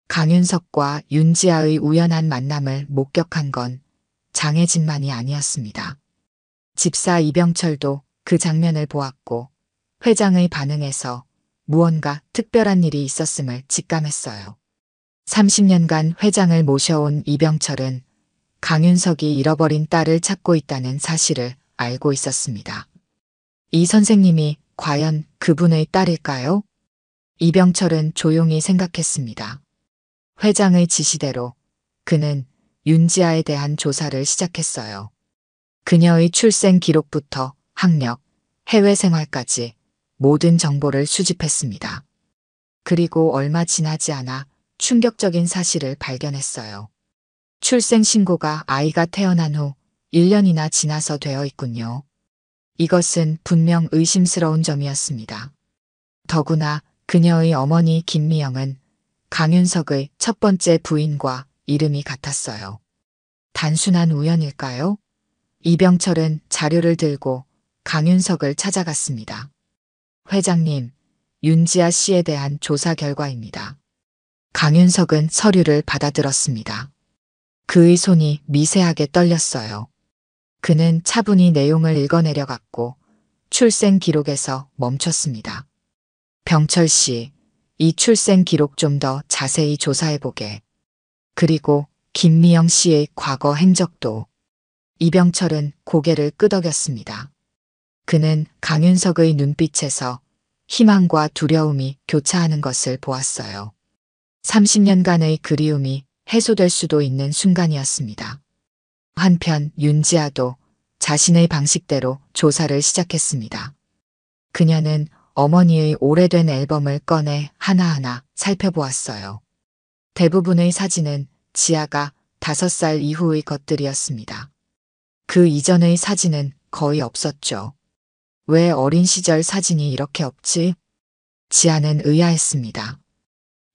강윤석과 윤지아의 우연한 만남을 목격한 건 장혜진만이 아니었습니다. 집사 이병철도 그 장면을 보았고 회장의 반응에서 무언가 특별한 일이 있었음을 직감했어요. 30년간 회장을 모셔온 이병철은 강윤석이 잃어버린 딸을 찾고 있다는 사실을 알고 있었습니다. 이 선생님이 과연 그분의 딸일까요? 이병철은 조용히 생각했습니다. 회장의 지시대로 그는 윤지아에 대한 조사를 시작했어요. 그녀의 출생 기록부터 학력, 해외 생활까지 모든 정보를 수집했습니다. 그리고 얼마 지나지 않아 충격적인 사실을 발견했어요. 출생 신고가 아이가 태어난 후 1년이나 지나서 되어 있군요. 이것은 분명 의심스러운 점이었습니다. 더구나 그녀의 어머니 김미영은 강윤석의 첫 번째 부인과 이름이 같았어요. 단순한 우연일까요? 이병철은 자료를 들고 강윤석을 찾아갔습니다. 회장님, 윤지아 씨에 대한 조사 결과입니다. 강윤석은 서류를 받아들었습니다. 그의 손이 미세하게 떨렸어요. 그는 차분히 내용을 읽어내려갔고 출생 기록에서 멈췄습니다. 병철 씨, 이 출생 기록 좀 더 자세히 조사해보게. 그리고 김미영 씨의 과거 행적도. 이병철은 고개를 끄덕였습니다. 그는 강윤석의 눈빛에서 희망과 두려움이 교차하는 것을 보았어요. 30년간의 그리움이 해소될 수도 있는 순간이었습니다. 한편 윤지아도 자신의 방식대로 조사를 시작했습니다. 그녀는 어머니의 오래된 앨범을 꺼내 하나하나 살펴보았어요. 대부분의 사진은 지아가 5살 이후의 것들이었습니다. 그 이전의 사진은 거의 없었죠. 왜 어린 시절 사진이 이렇게 없지? 지아는 의아했습니다.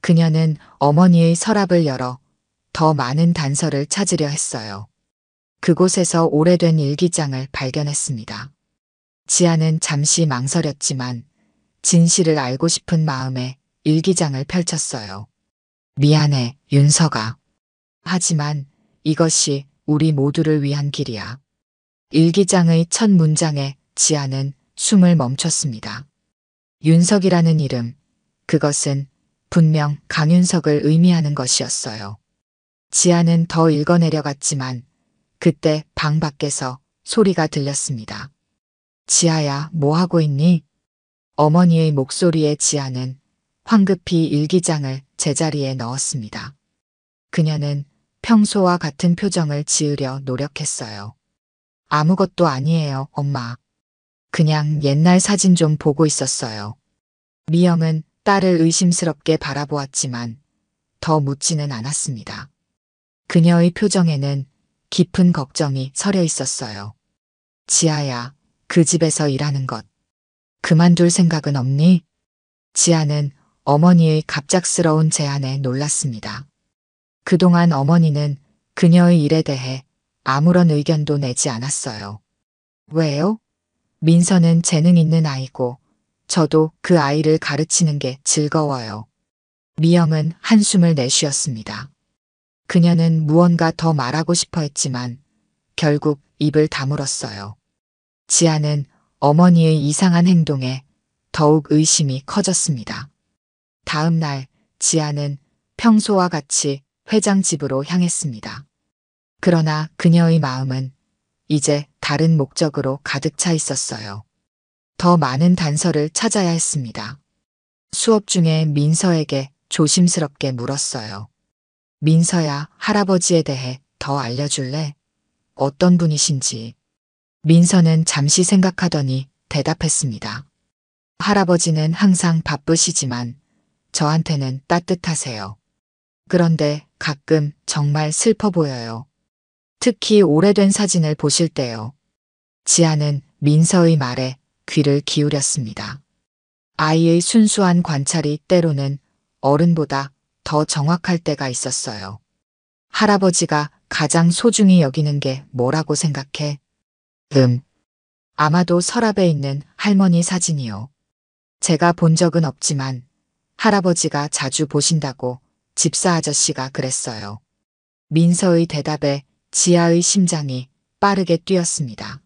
그녀는 어머니의 서랍을 열어 더 많은 단서를 찾으려 했어요. 그곳에서 오래된 일기장을 발견했습니다. 지아는 잠시 망설였지만 진실을 알고 싶은 마음에 일기장을 펼쳤어요. 미안해, 윤서가. 하지만 이것이 우리 모두를 위한 길이야. 일기장의 첫 문장에 지아는 숨을 멈췄습니다. 윤석이라는 이름, 그것은 분명 강윤석을 의미하는 것이었어요. 지아는 더 읽어내려갔지만 그때 방 밖에서 소리가 들렸습니다. 지아야, 뭐 하고 있니? 어머니의 목소리에 지아는 황급히 일기장을 제자리에 넣었습니다. 그녀는 평소와 같은 표정을 지으려 노력했어요. 아무것도 아니에요, 엄마. 그냥 옛날 사진 좀 보고 있었어요. 미영은 딸을 의심스럽게 바라보았지만 더 묻지는 않았습니다. 그녀의 표정에는 깊은 걱정이 서려 있었어요. 지아야, 그 집에서 일하는 것. 그만둘 생각은 없니? 지아는 어머니의 갑작스러운 제안에 놀랐습니다. 그동안 어머니는 그녀의 일에 대해 아무런 의견도 내지 않았어요. 왜요? 민서는 재능 있는 아이고 저도 그 아이를 가르치는 게 즐거워요. 미영은 한숨을 내쉬었습니다. 그녀는 무언가 더 말하고 싶어 했지만 결국 입을 다물었어요. 지아는 어머니의 이상한 행동에 더욱 의심이 커졌습니다. 다음 날 지아는 평소와 같이 회장 집으로 향했습니다. 그러나 그녀의 마음은 이제 다른 목적으로 가득 차 있었어요. 더 많은 단서를 찾아야 했습니다. 수업 중에 민서에게 조심스럽게 물었어요. 민서야, 할아버지에 대해 더 알려줄래? 어떤 분이신지. 민서는 잠시 생각하더니 대답했습니다. 할아버지는 항상 바쁘시지만 저한테는 따뜻하세요. 그런데 가끔 정말 슬퍼 보여요. 특히 오래된 사진을 보실 때요. 지아는 민서의 말에 귀를 기울였습니다. 아이의 순수한 관찰이 때로는 어른보다 더 정확할 때가 있었어요. 할아버지가 가장 소중히 여기는 게 뭐라고 생각해? 아마도 서랍에 있는 할머니 사진이요. 제가 본 적은 없지만 할아버지가 자주 보신다고 집사 아저씨가 그랬어요. 민서의 대답에 지아의 심장이 빠르게 뛰었습니다.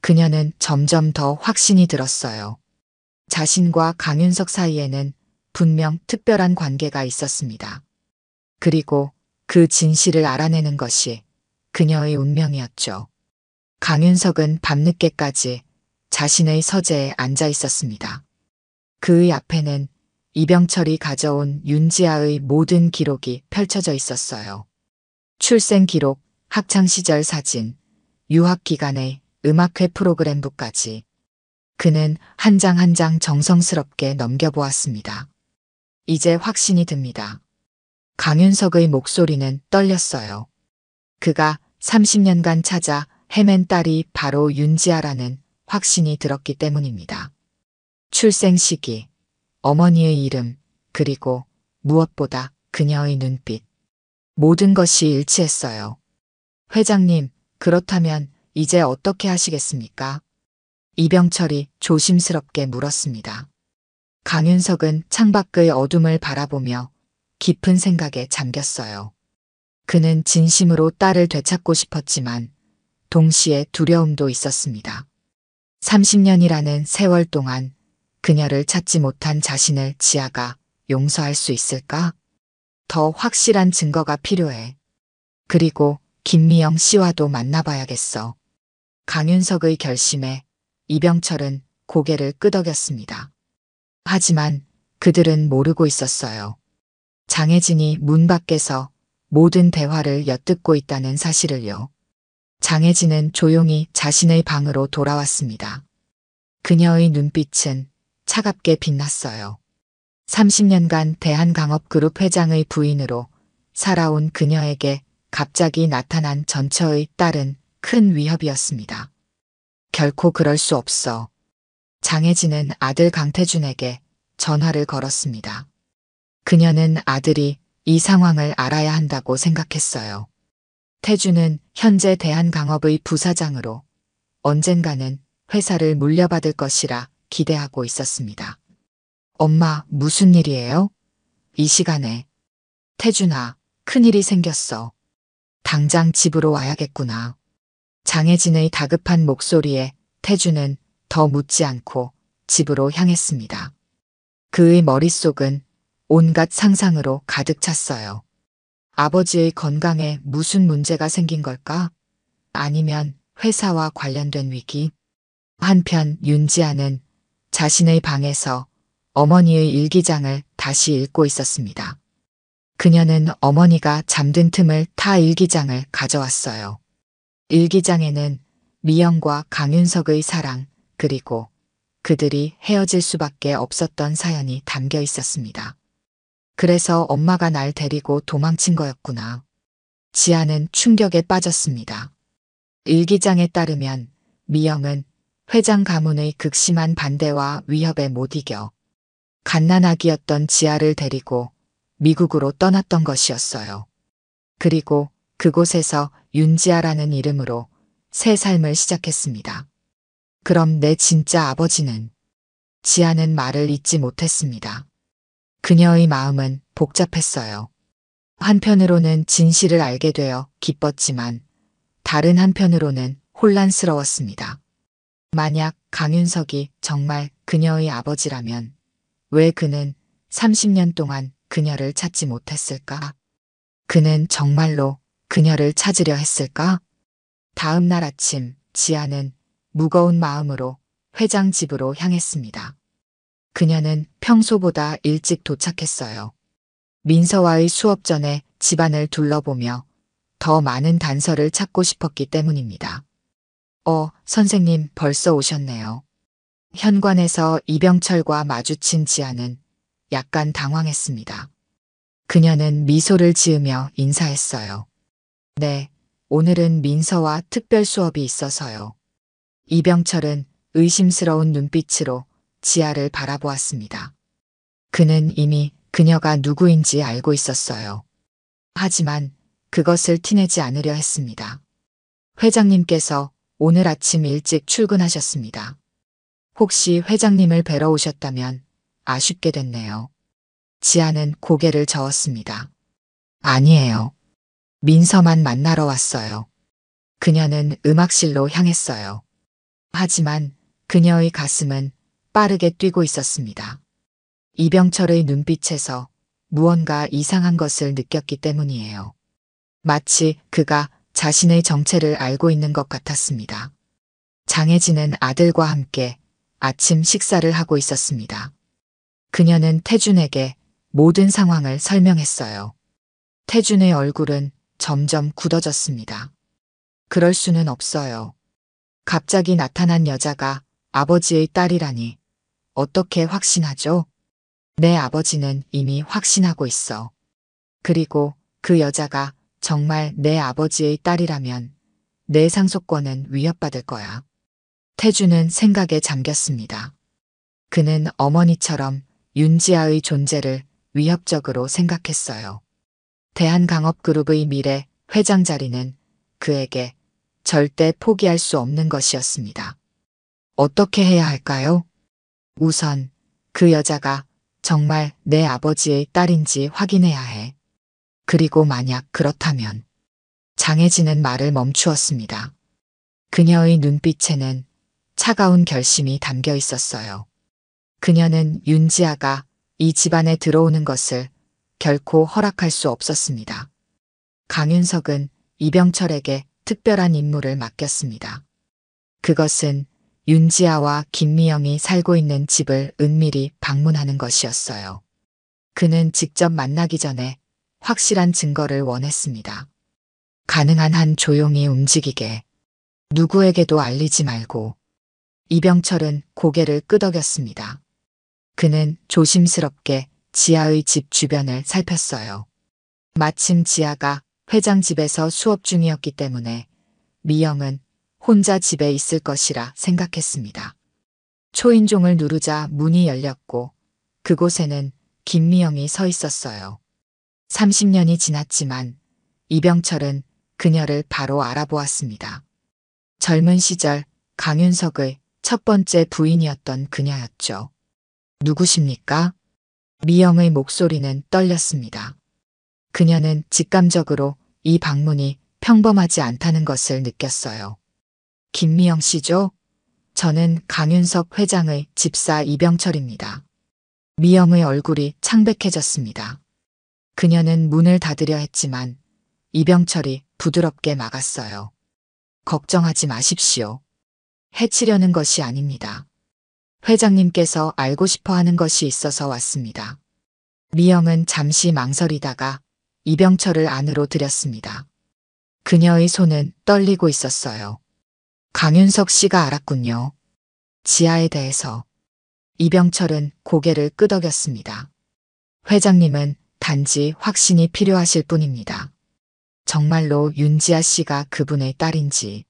그녀는 점점 더 확신이 들었어요. 자신과 강윤석 사이에는 분명 특별한 관계가 있었습니다. 그리고 그 진실을 알아내는 것이 그녀의 운명이었죠. 강윤석은 밤늦게까지 자신의 서재에 앉아 있었습니다. 그의 앞에는 이병철이 가져온 윤지아의 모든 기록이 펼쳐져 있었어요. 출생 기록, 학창시절 사진, 유학 기간의 음악회 프로그램부까지. 그는 한 장 한 장 정성스럽게 넘겨보았습니다. 이제 확신이 듭니다. 강윤석의 목소리는 떨렸어요. 그가 30년간 찾아 헤맨 딸이 바로 윤지아라는 확신이 들었기 때문입니다. 출생 시기, 어머니의 이름, 그리고 무엇보다 그녀의 눈빛. 모든 것이 일치했어요. 회장님, 그렇다면 이제 어떻게 하시겠습니까? 이병철이 조심스럽게 물었습니다. 강윤석은 창밖의 어둠을 바라보며 깊은 생각에 잠겼어요. 그는 진심으로 딸을 되찾고 싶었지만 동시에 두려움도 있었습니다. 30년이라는 세월 동안 그녀를 찾지 못한 자신을 지아가 용서할 수 있을까? 더 확실한 증거가 필요해. 그리고 김미영 씨와도 만나봐야겠어. 강윤석의 결심에 이병철은 고개를 끄덕였습니다. 하지만 그들은 모르고 있었어요. 장혜진이 문 밖에서 모든 대화를 엿듣고 있다는 사실을요. 장혜진은 조용히 자신의 방으로 돌아왔습니다. 그녀의 눈빛은 차갑게 빛났어요. 30년간 대한강업그룹 회장의 부인으로 살아온 그녀에게 갑자기 나타난 전처의 딸은 큰 위협이었습니다. 결코 그럴 수 없어. 장혜진은 아들 강태준에게 전화를 걸었습니다. 그녀는 아들이 이 상황을 알아야 한다고 생각했어요. 태준은 현재 대한강업의 부사장으로 언젠가는 회사를 물려받을 것이라 기대하고 있었습니다. 엄마, 무슨 일이에요? 이 시간에. 태준아, 큰일이 생겼어. 당장 집으로 와야겠구나. 장혜진의 다급한 목소리에 태준은 더 묻지 않고 집으로 향했습니다. 그의 머릿속은 온갖 상상으로 가득 찼어요. 아버지의 건강에 무슨 문제가 생긴 걸까? 아니면 회사와 관련된 위기? 한편 윤지아는 자신의 방에서 어머니의 일기장을 다시 읽고 있었습니다. 그녀는 어머니가 잠든 틈을 타 일기장을 가져왔어요. 일기장에는 미영과 강윤석의 사랑, 그리고 그들이 헤어질 수밖에 없었던 사연이 담겨 있었습니다. 그래서 엄마가 날 데리고 도망친 거였구나. 지아는 충격에 빠졌습니다. 일기장에 따르면 미영은 회장 가문의 극심한 반대와 위협에 못 이겨 갓난아기였던 지아를 데리고 미국으로 떠났던 것이었어요. 그리고 그곳에서 윤지아라는 이름으로 새 삶을 시작했습니다. 그럼 내 진짜 아버지는? 지아는 말을 잇지 못했습니다. 그녀의 마음은 복잡했어요. 한편으로는 진실을 알게 되어 기뻤지만 다른 한편으로는 혼란스러웠습니다. 만약 강윤석이 정말 그녀의 아버지라면 왜 그는 30년 동안 그녀를 찾지 못했을까? 그는 정말로 그녀를 찾으려 했을까? 다음 날 아침 지아는 무거운 마음으로 회장 집으로 향했습니다. 그녀는 평소보다 일찍 도착했어요. 민서와의 수업 전에 집안을 둘러보며 더 많은 단서를 찾고 싶었기 때문입니다. 선생님 벌써 오셨네요. 현관에서 이병철과 마주친 지아는 약간 당황했습니다. 그녀는 미소를 지으며 인사했어요. 네, 오늘은 민서와 특별 수업이 있어서요. 이병철은 의심스러운 눈빛으로 지아를 바라보았습니다. 그는 이미 그녀가 누구인지 알고 있었어요. 하지만 그것을 티내지 않으려 했습니다. 회장님께서 오늘 아침 일찍 출근하셨습니다. 혹시 회장님을 뵈러 오셨다면 아쉽게 됐네요. 지아는 고개를 저었습니다. 아니에요. 민서만 만나러 왔어요. 그녀는 음악실로 향했어요. 하지만 그녀의 가슴은 빠르게 뛰고 있었습니다. 이병철의 눈빛에서 무언가 이상한 것을 느꼈기 때문이에요. 마치 그가 자신의 정체를 알고 있는 것 같았습니다. 장혜진은 아들과 함께 아침 식사를 하고 있었습니다. 그녀는 태준에게 모든 상황을 설명했어요. 태준의 얼굴은 점점 굳어졌습니다. 그럴 수는 없어요. 갑자기 나타난 여자가 아버지의 딸이라니 어떻게 확신하죠? 내 아버지는 이미 확신하고 있어. 그리고 그 여자가 정말 내 아버지의 딸이라면 내 상속권은 위협받을 거야. 태준은 생각에 잠겼습니다. 그는 어머니처럼 윤지아의 존재를 위협적으로 생각했어요. 대한강업그룹의 미래 회장 자리는 그에게 절대 포기할 수 없는 것이었습니다. 어떻게 해야 할까요? 우선 그 여자가 정말 내 아버지의 딸인지 확인해야 해. 그리고 만약 그렇다면 장혜진은 말을 멈추었습니다. 그녀의 눈빛에는 차가운 결심이 담겨 있었어요. 그녀는 윤지아가 이 집안에 들어오는 것을 결코 허락할 수 없었습니다. 강윤석은 이병철에게 특별한 임무를 맡겼습니다. 그것은 윤지아와 김미영이 살고 있는 집을 은밀히 방문하는 것이었어요. 그는 직접 만나기 전에 확실한 증거를 원했습니다. 가능한 한 조용히 움직이게 누구에게도 알리지 말고. 이병철은 고개를 끄덕였습니다. 그는 조심스럽게 지아의 집 주변을 살폈어요. 마침 지아가 회장 집에서 수업 중이었기 때문에 미영은 혼자 집에 있을 것이라 생각했습니다. 초인종을 누르자 문이 열렸고 그곳에는 김미영이 서 있었어요. 30년이 지났지만 이병철은 그녀를 바로 알아보았습니다. 젊은 시절 강윤석의 첫 번째 부인이었던 그녀였죠. 누구십니까? 미영의 목소리는 떨렸습니다. 그녀는 직감적으로 이 방문이 평범하지 않다는 것을 느꼈어요. 김미영 씨죠? 저는 강윤석 회장의 집사 이병철입니다. 미영의 얼굴이 창백해졌습니다. 그녀는 문을 닫으려 했지만 이병철이 부드럽게 막았어요. 걱정하지 마십시오. 해치려는 것이 아닙니다. 회장님께서 알고 싶어 하는 것이 있어서 왔습니다. 미영은 잠시 망설이다가 이병철을 안으로 들였습니다. 그녀의 손은 떨리고 있었어요. 강윤석 씨가 알았군요. 지아에 대해서. 이병철은 고개를 끄덕였습니다. 회장님은 단지 확신이 필요하실 뿐입니다. 정말로 윤지아 씨가 그분의 딸인지.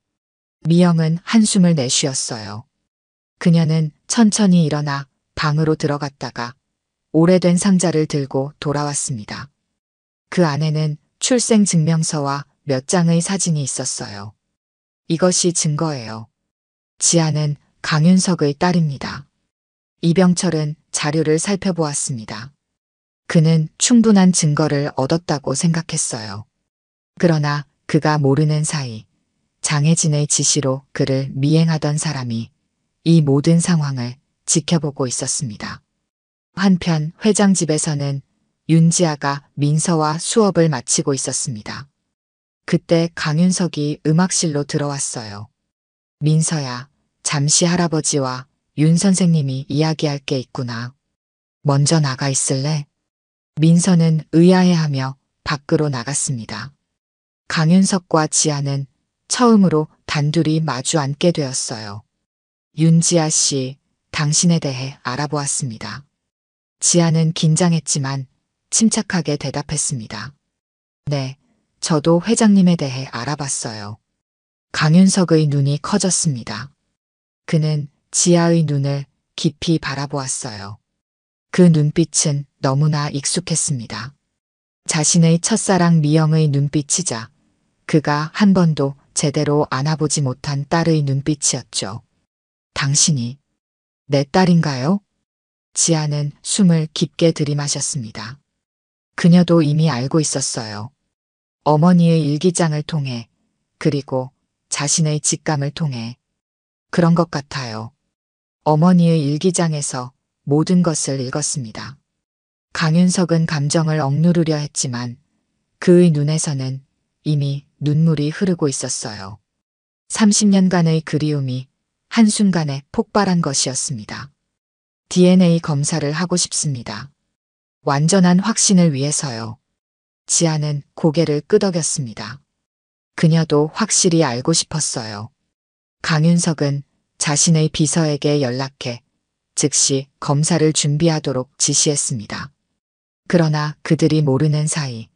미영은 한숨을 내쉬었어요. 그녀는 천천히 일어나 방으로 들어갔다가 오래된 상자를 들고 돌아왔습니다. 그 안에는 출생증명서와 몇 장의 사진이 있었어요. 이것이 증거예요. 지아는 강윤석의 딸입니다. 이병철은 자료를 살펴보았습니다. 그는 충분한 증거를 얻었다고 생각했어요. 그러나 그가 모르는 사이 장혜진의 지시로 그를 미행하던 사람이 이 모든 상황을 지켜보고 있었습니다. 한편 회장 집에서는 윤지아가 민서와 수업을 마치고 있었습니다. 그때 강윤석이 음악실로 들어왔어요. 민서야, 잠시 할아버지와 윤 선생님이 이야기할 게 있구나. 먼저 나가 있을래? 민서는 의아해하며 밖으로 나갔습니다. 강윤석과 지아는 처음으로 단둘이 마주 앉게 되었어요. 윤지아 씨, 당신에 대해 알아보았습니다. 지아는 긴장했지만 침착하게 대답했습니다. 네, 저도 회장님에 대해 알아봤어요. 강윤석의 눈이 커졌습니다. 그는 지아의 눈을 깊이 바라보았어요. 그 눈빛은 너무나 익숙했습니다. 자신의 첫사랑 미영의 눈빛이자 그가 한 번도 제대로 안아보지 못한 딸의 눈빛이었죠. 당신이 내 딸인가요? 지아는 숨을 깊게 들이마셨습니다. 그녀도 이미 알고 있었어요. 어머니의 일기장을 통해 그리고 자신의 직감을 통해 그런 것 같아요. 어머니의 일기장에서 모든 것을 읽었습니다. 강윤석은 감정을 억누르려 했지만 그의 눈에서는 이미 눈물이 흐르고 있었어요. 30년간의 그리움이 한순간에 폭발한 것이었습니다. DNA 검사를 하고 싶습니다. 완전한 확신을 위해서요. 지아는 고개를 끄덕였습니다. 그녀도 확실히 알고 싶었어요. 강윤석은 자신의 비서에게 연락해 즉시 검사를 준비하도록 지시했습니다. 그러나 그들이 모르는 사이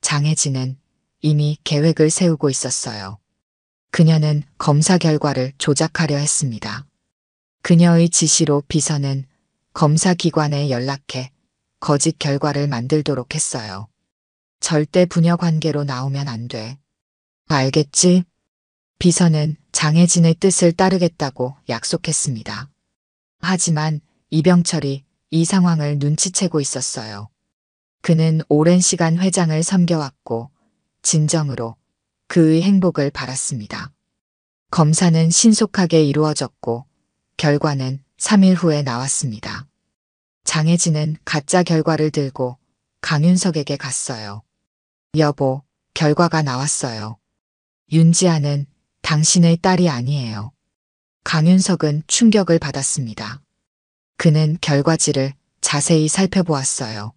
장혜진은 이미 계획을 세우고 있었어요. 그녀는 검사 결과를 조작하려 했습니다. 그녀의 지시로 비서는 검사기관에 연락해 거짓 결과를 만들도록 했어요. 절대 부녀 관계로 나오면 안 돼. 알겠지? 비서는 장혜진의 뜻을 따르겠다고 약속했습니다. 하지만 이병철이 이 상황을 눈치채고 있었어요. 그는 오랜 시간 회장을 섬겨왔고 진정으로 그의 행복을 바랐습니다. 검사는 신속하게 이루어졌고 결과는 3일 후에 나왔습니다. 장혜진은 가짜 결과를 들고 강윤석에게 갔어요. 여보, 결과가 나왔어요. 윤지아는 당신의 딸이 아니에요. 강윤석은 충격을 받았습니다. 그는 결과지를 자세히 살펴보았어요.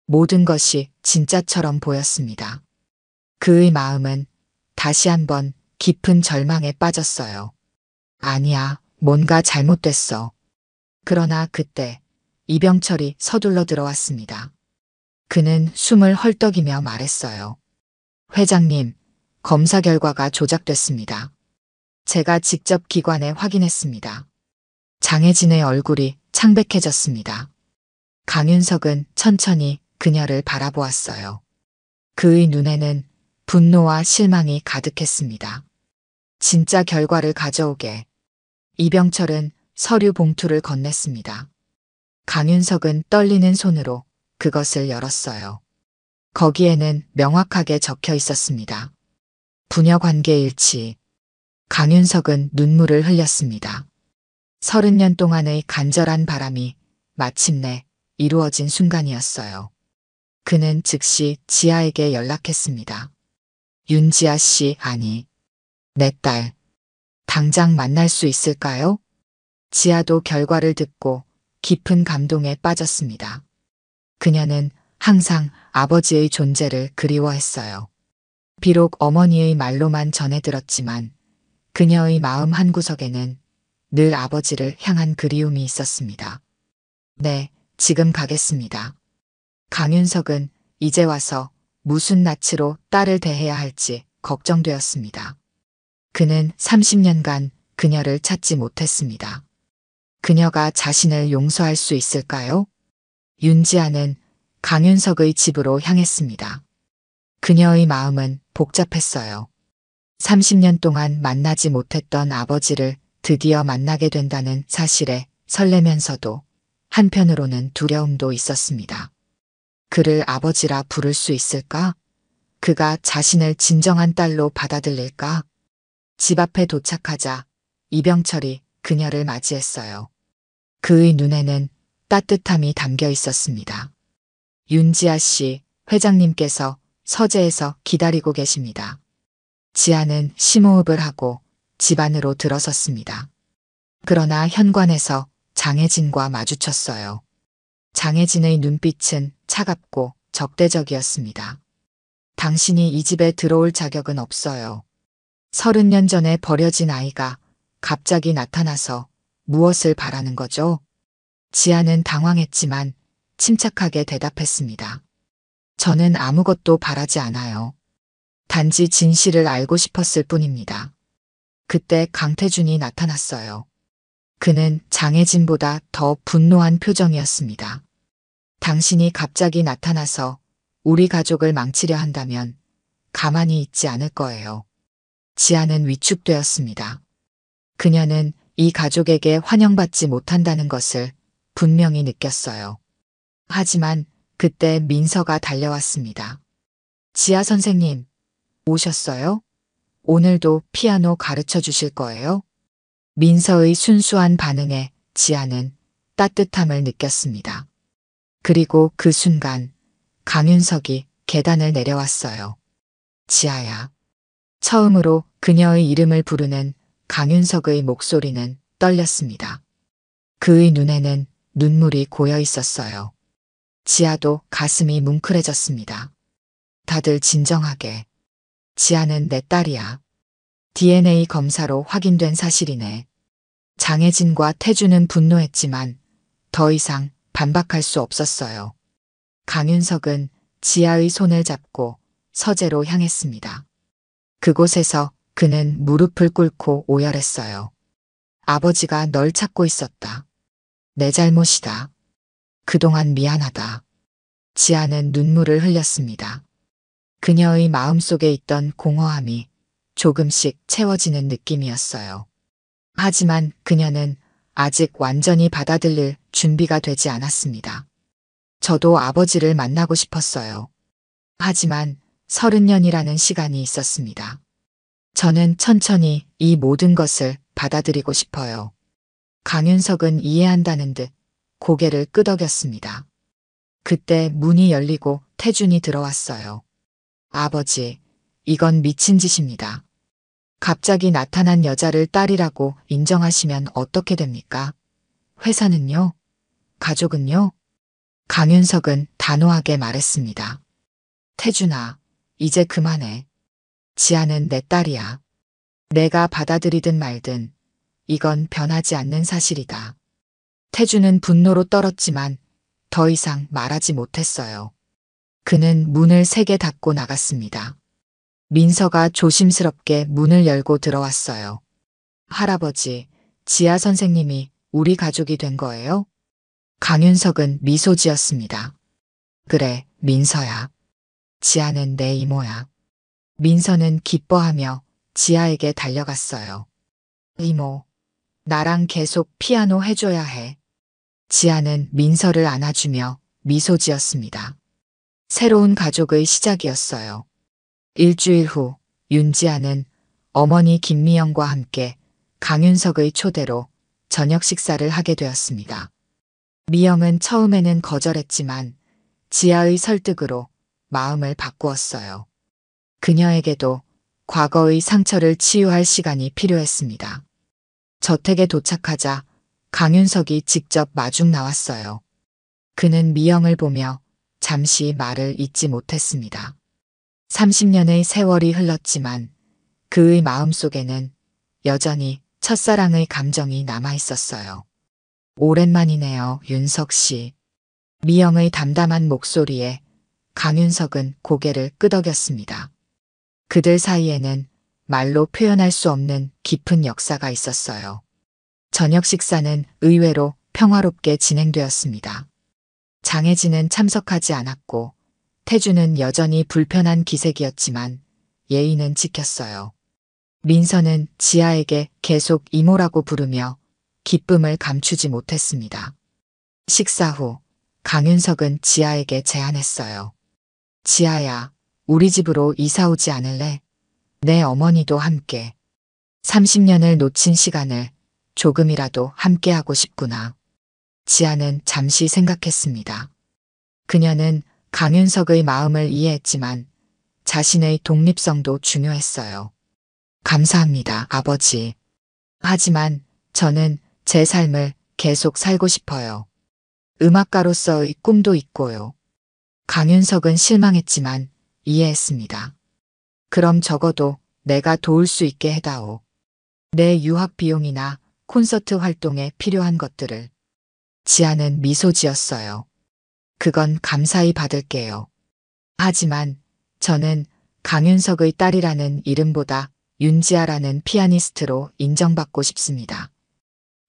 모든 것이 진짜처럼 보였습니다. 그의 마음은 다시 한번 깊은 절망에 빠졌어요. 아니야, 뭔가 잘못됐어. 그러나 그때 이병철이 서둘러 들어왔습니다. 그는 숨을 헐떡이며 말했어요. 회장님, 검사 결과가 조작됐습니다. 제가 직접 기관에 확인했습니다. 장혜진의 얼굴이 창백해졌습니다. 강윤석은 천천히 그녀를 바라보았어요. 그의 눈에는 분노와 실망이 가득했습니다. 진짜 결과를 가져오게. 이병철은 서류 봉투를 건넸습니다. 강윤석은 떨리는 손으로 그것을 열었어요. 거기에는 명확하게 적혀 있었습니다. 부녀관계 일치. 강윤석은 눈물을 흘렸습니다. 30년 동안의 간절한 바람이 마침내 이루어진 순간이었어요. 그는 즉시 지아에게 연락했습니다. 윤지아 씨, 아니, 내 딸, 당장 만날 수 있을까요? 지아도 결과를 듣고 깊은 감동에 빠졌습니다. 그녀는 항상 아버지의 존재를 그리워했어요. 비록 어머니의 말로만 전해 들었지만 그녀의 마음 한구석에는 늘 아버지를 향한 그리움이 있었습니다. 네, 지금 가겠습니다. 강윤석은 이제 와서 무슨 낯으로 딸을 대해야 할지 걱정되었습니다. 그는 30년간 그녀를 찾지 못했습니다. 그녀가 자신을 용서할 수 있을까요? 윤지아는 강윤석의 집으로 향했습니다. 그녀의 마음은 복잡했어요. 30년 동안 만나지 못했던 아버지를 드디어 만나게 된다는 사실에 설레면서도 한편으로는 두려움도 있었습니다. 그를 아버지라 부를 수 있을까? 그가 자신을 진정한 딸로 받아들일까? 집 앞에 도착하자 이병철이 그녀를 맞이했어요. 그의 눈에는 따뜻함이 담겨 있었습니다. 윤지아 씨, 회장님께서 서재에서 기다리고 계십니다. 지아는 심호흡을 하고 집 안으로 들어섰습니다. 그러나 현관에서 장혜진과 마주쳤어요. 장혜진의 눈빛은 차갑고 적대적이었습니다. 당신이 이 집에 들어올 자격은 없어요. 30년 전에 버려진 아이가 갑자기 나타나서 무엇을 바라는 거죠? 지아는 당황했지만 침착하게 대답했습니다. 저는 아무것도 바라지 않아요. 단지 진실을 알고 싶었을 뿐입니다. 그때 강태준이 나타났어요. 그는 장혜진보다 더 분노한 표정이었습니다. 당신이 갑자기 나타나서 우리 가족을 망치려 한다면 가만히 있지 않을 거예요. 지아는 위축되었습니다. 그녀는 이 가족에게 환영받지 못한다는 것을 분명히 느꼈어요. 하지만 그때 민서가 달려왔습니다. 지아 선생님, 오셨어요? 오늘도 피아노 가르쳐 주실 거예요? 민서의 순수한 반응에 지아는 따뜻함을 느꼈습니다. 그리고 그 순간 강윤석이 계단을 내려왔어요. 지아야. 처음으로 그녀의 이름을 부르는 강윤석의 목소리는 떨렸습니다. 그의 눈에는 눈물이 고여 있었어요. 지아도 가슴이 뭉클해졌습니다. 다들 진정하게. 지아는 내 딸이야. DNA 검사로 확인된 사실이네. 장혜진과 태주는 분노했지만 더 이상 반박할 수 없었어요. 강윤석은 지아의 손을 잡고 서재로 향했습니다. 그곳에서 그는 무릎을 꿇고 오열했어요. 아버지가 널 찾고 있었다. 내 잘못이다. 그동안 미안하다. 지아는 눈물을 흘렸습니다. 그녀의 마음속에 있던 공허함이 조금씩 채워지는 느낌이었어요. 하지만 그녀는 아직 완전히 받아들일 준비가 되지 않았습니다. 저도 아버지를 만나고 싶었어요. 하지만 30년이라는 시간이 있었습니다. 저는 천천히 이 모든 것을 받아들이고 싶어요. 강윤석은 이해한다는 듯 고개를 끄덕였습니다. 그때 문이 열리고 태준이 들어왔어요. 아버지, 이건 미친 짓입니다. 갑자기 나타난 여자를 딸이라고 인정하시면 어떻게 됩니까? 회사는요? 가족은요? 강윤석은 단호하게 말했습니다. 태준아, 이제 그만해. 지아는 내 딸이야. 내가 받아들이든 말든 이건 변하지 않는 사실이다. 태주는 분노로 떨었지만 더 이상 말하지 못했어요. 그는 문을 세게 닫고 나갔습니다. 민서가 조심스럽게 문을 열고 들어왔어요. 할아버지, 지아 선생님이 우리 가족이 된 거예요? 강윤석은 미소 지었습니다. 그래, 민서야. 지아는 내 이모야. 민서는 기뻐하며 지아에게 달려갔어요. 이모, 나랑 계속 피아노 해줘야 해. 지아는 민서를 안아주며 미소 지었습니다. 새로운 가족의 시작이었어요. 일주일 후 윤지아는 어머니 김미영과 함께 강윤석의 초대로 저녁 식사를 하게 되었습니다. 미영은 처음에는 거절했지만 지아의 설득으로 마음을 바꾸었어요. 그녀에게도 과거의 상처를 치유할 시간이 필요했습니다. 저택에 도착하자 강윤석이 직접 마중 나왔어요. 그는 미영을 보며 잠시 말을 잇지 못했습니다. 30년의 세월이 흘렀지만 그의 마음속에는 여전히 첫사랑의 감정이 남아 있었어요. 오랜만이네요, 윤석 씨. 미영의 담담한 목소리에 강윤석은 고개를 끄덕였습니다. 그들 사이에는 말로 표현할 수 없는 깊은 역사가 있었어요. 저녁 식사는 의외로 평화롭게 진행되었습니다. 장혜진은 참석하지 않았고 태주는 여전히 불편한 기색이었지만 예의는 지켰어요. 민서는 지아에게 계속 이모라고 부르며 기쁨을 감추지 못했습니다. 식사 후 강윤석은 지아에게 제안했어요. 지아야, 우리 집으로 이사 오지 않을래? 내 어머니도 함께. 30년을 놓친 시간을 조금이라도 함께하고 싶구나. 지아는 잠시 생각했습니다. 그녀는 강윤석의 마음을 이해했지만 자신의 독립성도 중요했어요. 감사합니다, 아버지. 하지만 저는 제 삶을 계속 살고 싶어요. 음악가로서의 꿈도 있고요. 강윤석은 실망했지만 이해했습니다. 그럼 적어도 내가 도울 수 있게 해다오. 내 유학 비용이나 콘서트 활동에 필요한 것들을. 지아는 미소 지었어요. 그건 감사히 받을게요. 하지만 저는 강윤석의 딸이라는 이름보다 윤지아라는 피아니스트로 인정받고 싶습니다.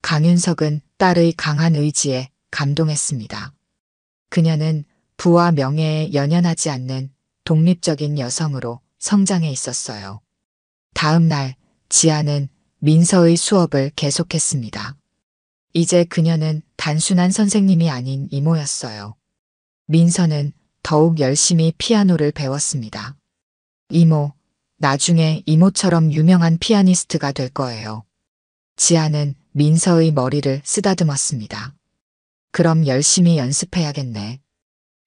강윤석은 딸의 강한 의지에 감동했습니다. 그녀는 부와 명예에 연연하지 않는 독립적인 여성으로 성장해 있었어요. 다음 날 지아는 민서의 수업을 계속했습니다. 이제 그녀는 단순한 선생님이 아닌 이모였어요. 민서는 더욱 열심히 피아노를 배웠습니다. 이모, 나중에 이모처럼 유명한 피아니스트가 될 거예요. 지아는 민서의 머리를 쓰다듬었습니다. 그럼 열심히 연습해야겠네.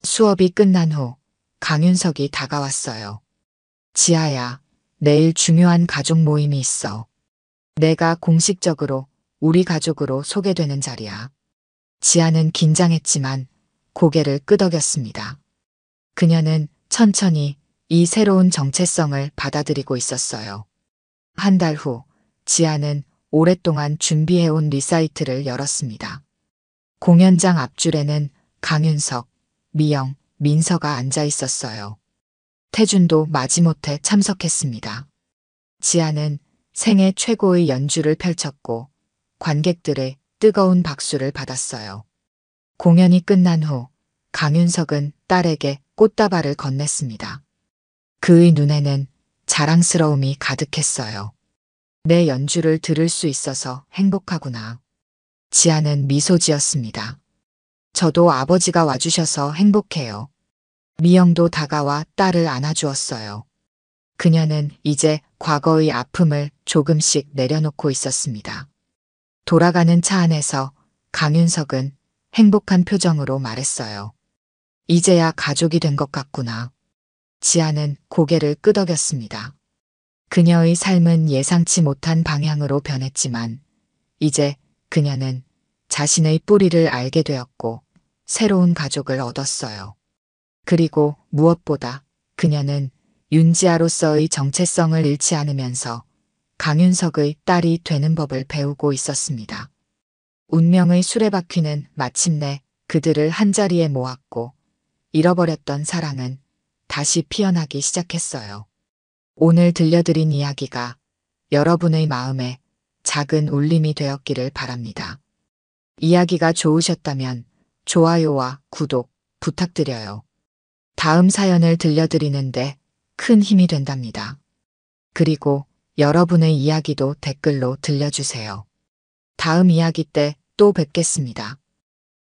수업이 끝난 후 강윤석이 다가왔어요. 지아야, 내일 중요한 가족 모임이 있어. 내가 공식적으로 우리 가족으로 소개되는 자리야. 지아는 긴장했지만 고개를 끄덕였습니다. 그녀는 천천히 이 새로운 정체성을 받아들이고 있었어요. 한 달 후 지아는 오랫동안 준비해온 리사이트를 열었습니다. 공연장 앞줄에는 강윤석, 미영, 민서가 앉아 있었어요. 태준도 마지못해 참석했습니다. 지아는 생애 최고의 연주를 펼쳤고 관객들의 뜨거운 박수를 받았어요. 공연이 끝난 후 강윤석은 딸에게 꽃다발을 건넸습니다. 그의 눈에는 자랑스러움이 가득했어요. 내 연주를 들을 수 있어서 행복하구나. 지아는 미소 지었습니다. 저도 아버지가 와주셔서 행복해요. 미영도 다가와 딸을 안아주었어요. 그녀는 이제 과거의 아픔을 조금씩 내려놓고 있었습니다. 돌아가는 차 안에서 강윤석은 행복한 표정으로 말했어요. 이제야 가족이 된 것 같구나. 지아는 고개를 끄덕였습니다. 그녀의 삶은 예상치 못한 방향으로 변했지만 이제 그녀는 자신의 뿌리를 알게 되었고 새로운 가족을 얻었어요. 그리고 무엇보다 그녀는 윤지아로서의 정체성을 잃지 않으면서 강윤석의 딸이 되는 법을 배우고 있었습니다. 운명의 수레바퀴는 마침내 그들을 한자리에 모았고 잃어버렸던 사랑은 다시 피어나기 시작했어요. 오늘 들려드린 이야기가 여러분의 마음에 작은 울림이 되었기를 바랍니다. 이야기가 좋으셨다면 좋아요와 구독 부탁드려요. 다음 사연을 들려드리는데 큰 힘이 된답니다. 그리고 여러분의 이야기도 댓글로 들려주세요. 다음 이야기 때 또 뵙겠습니다.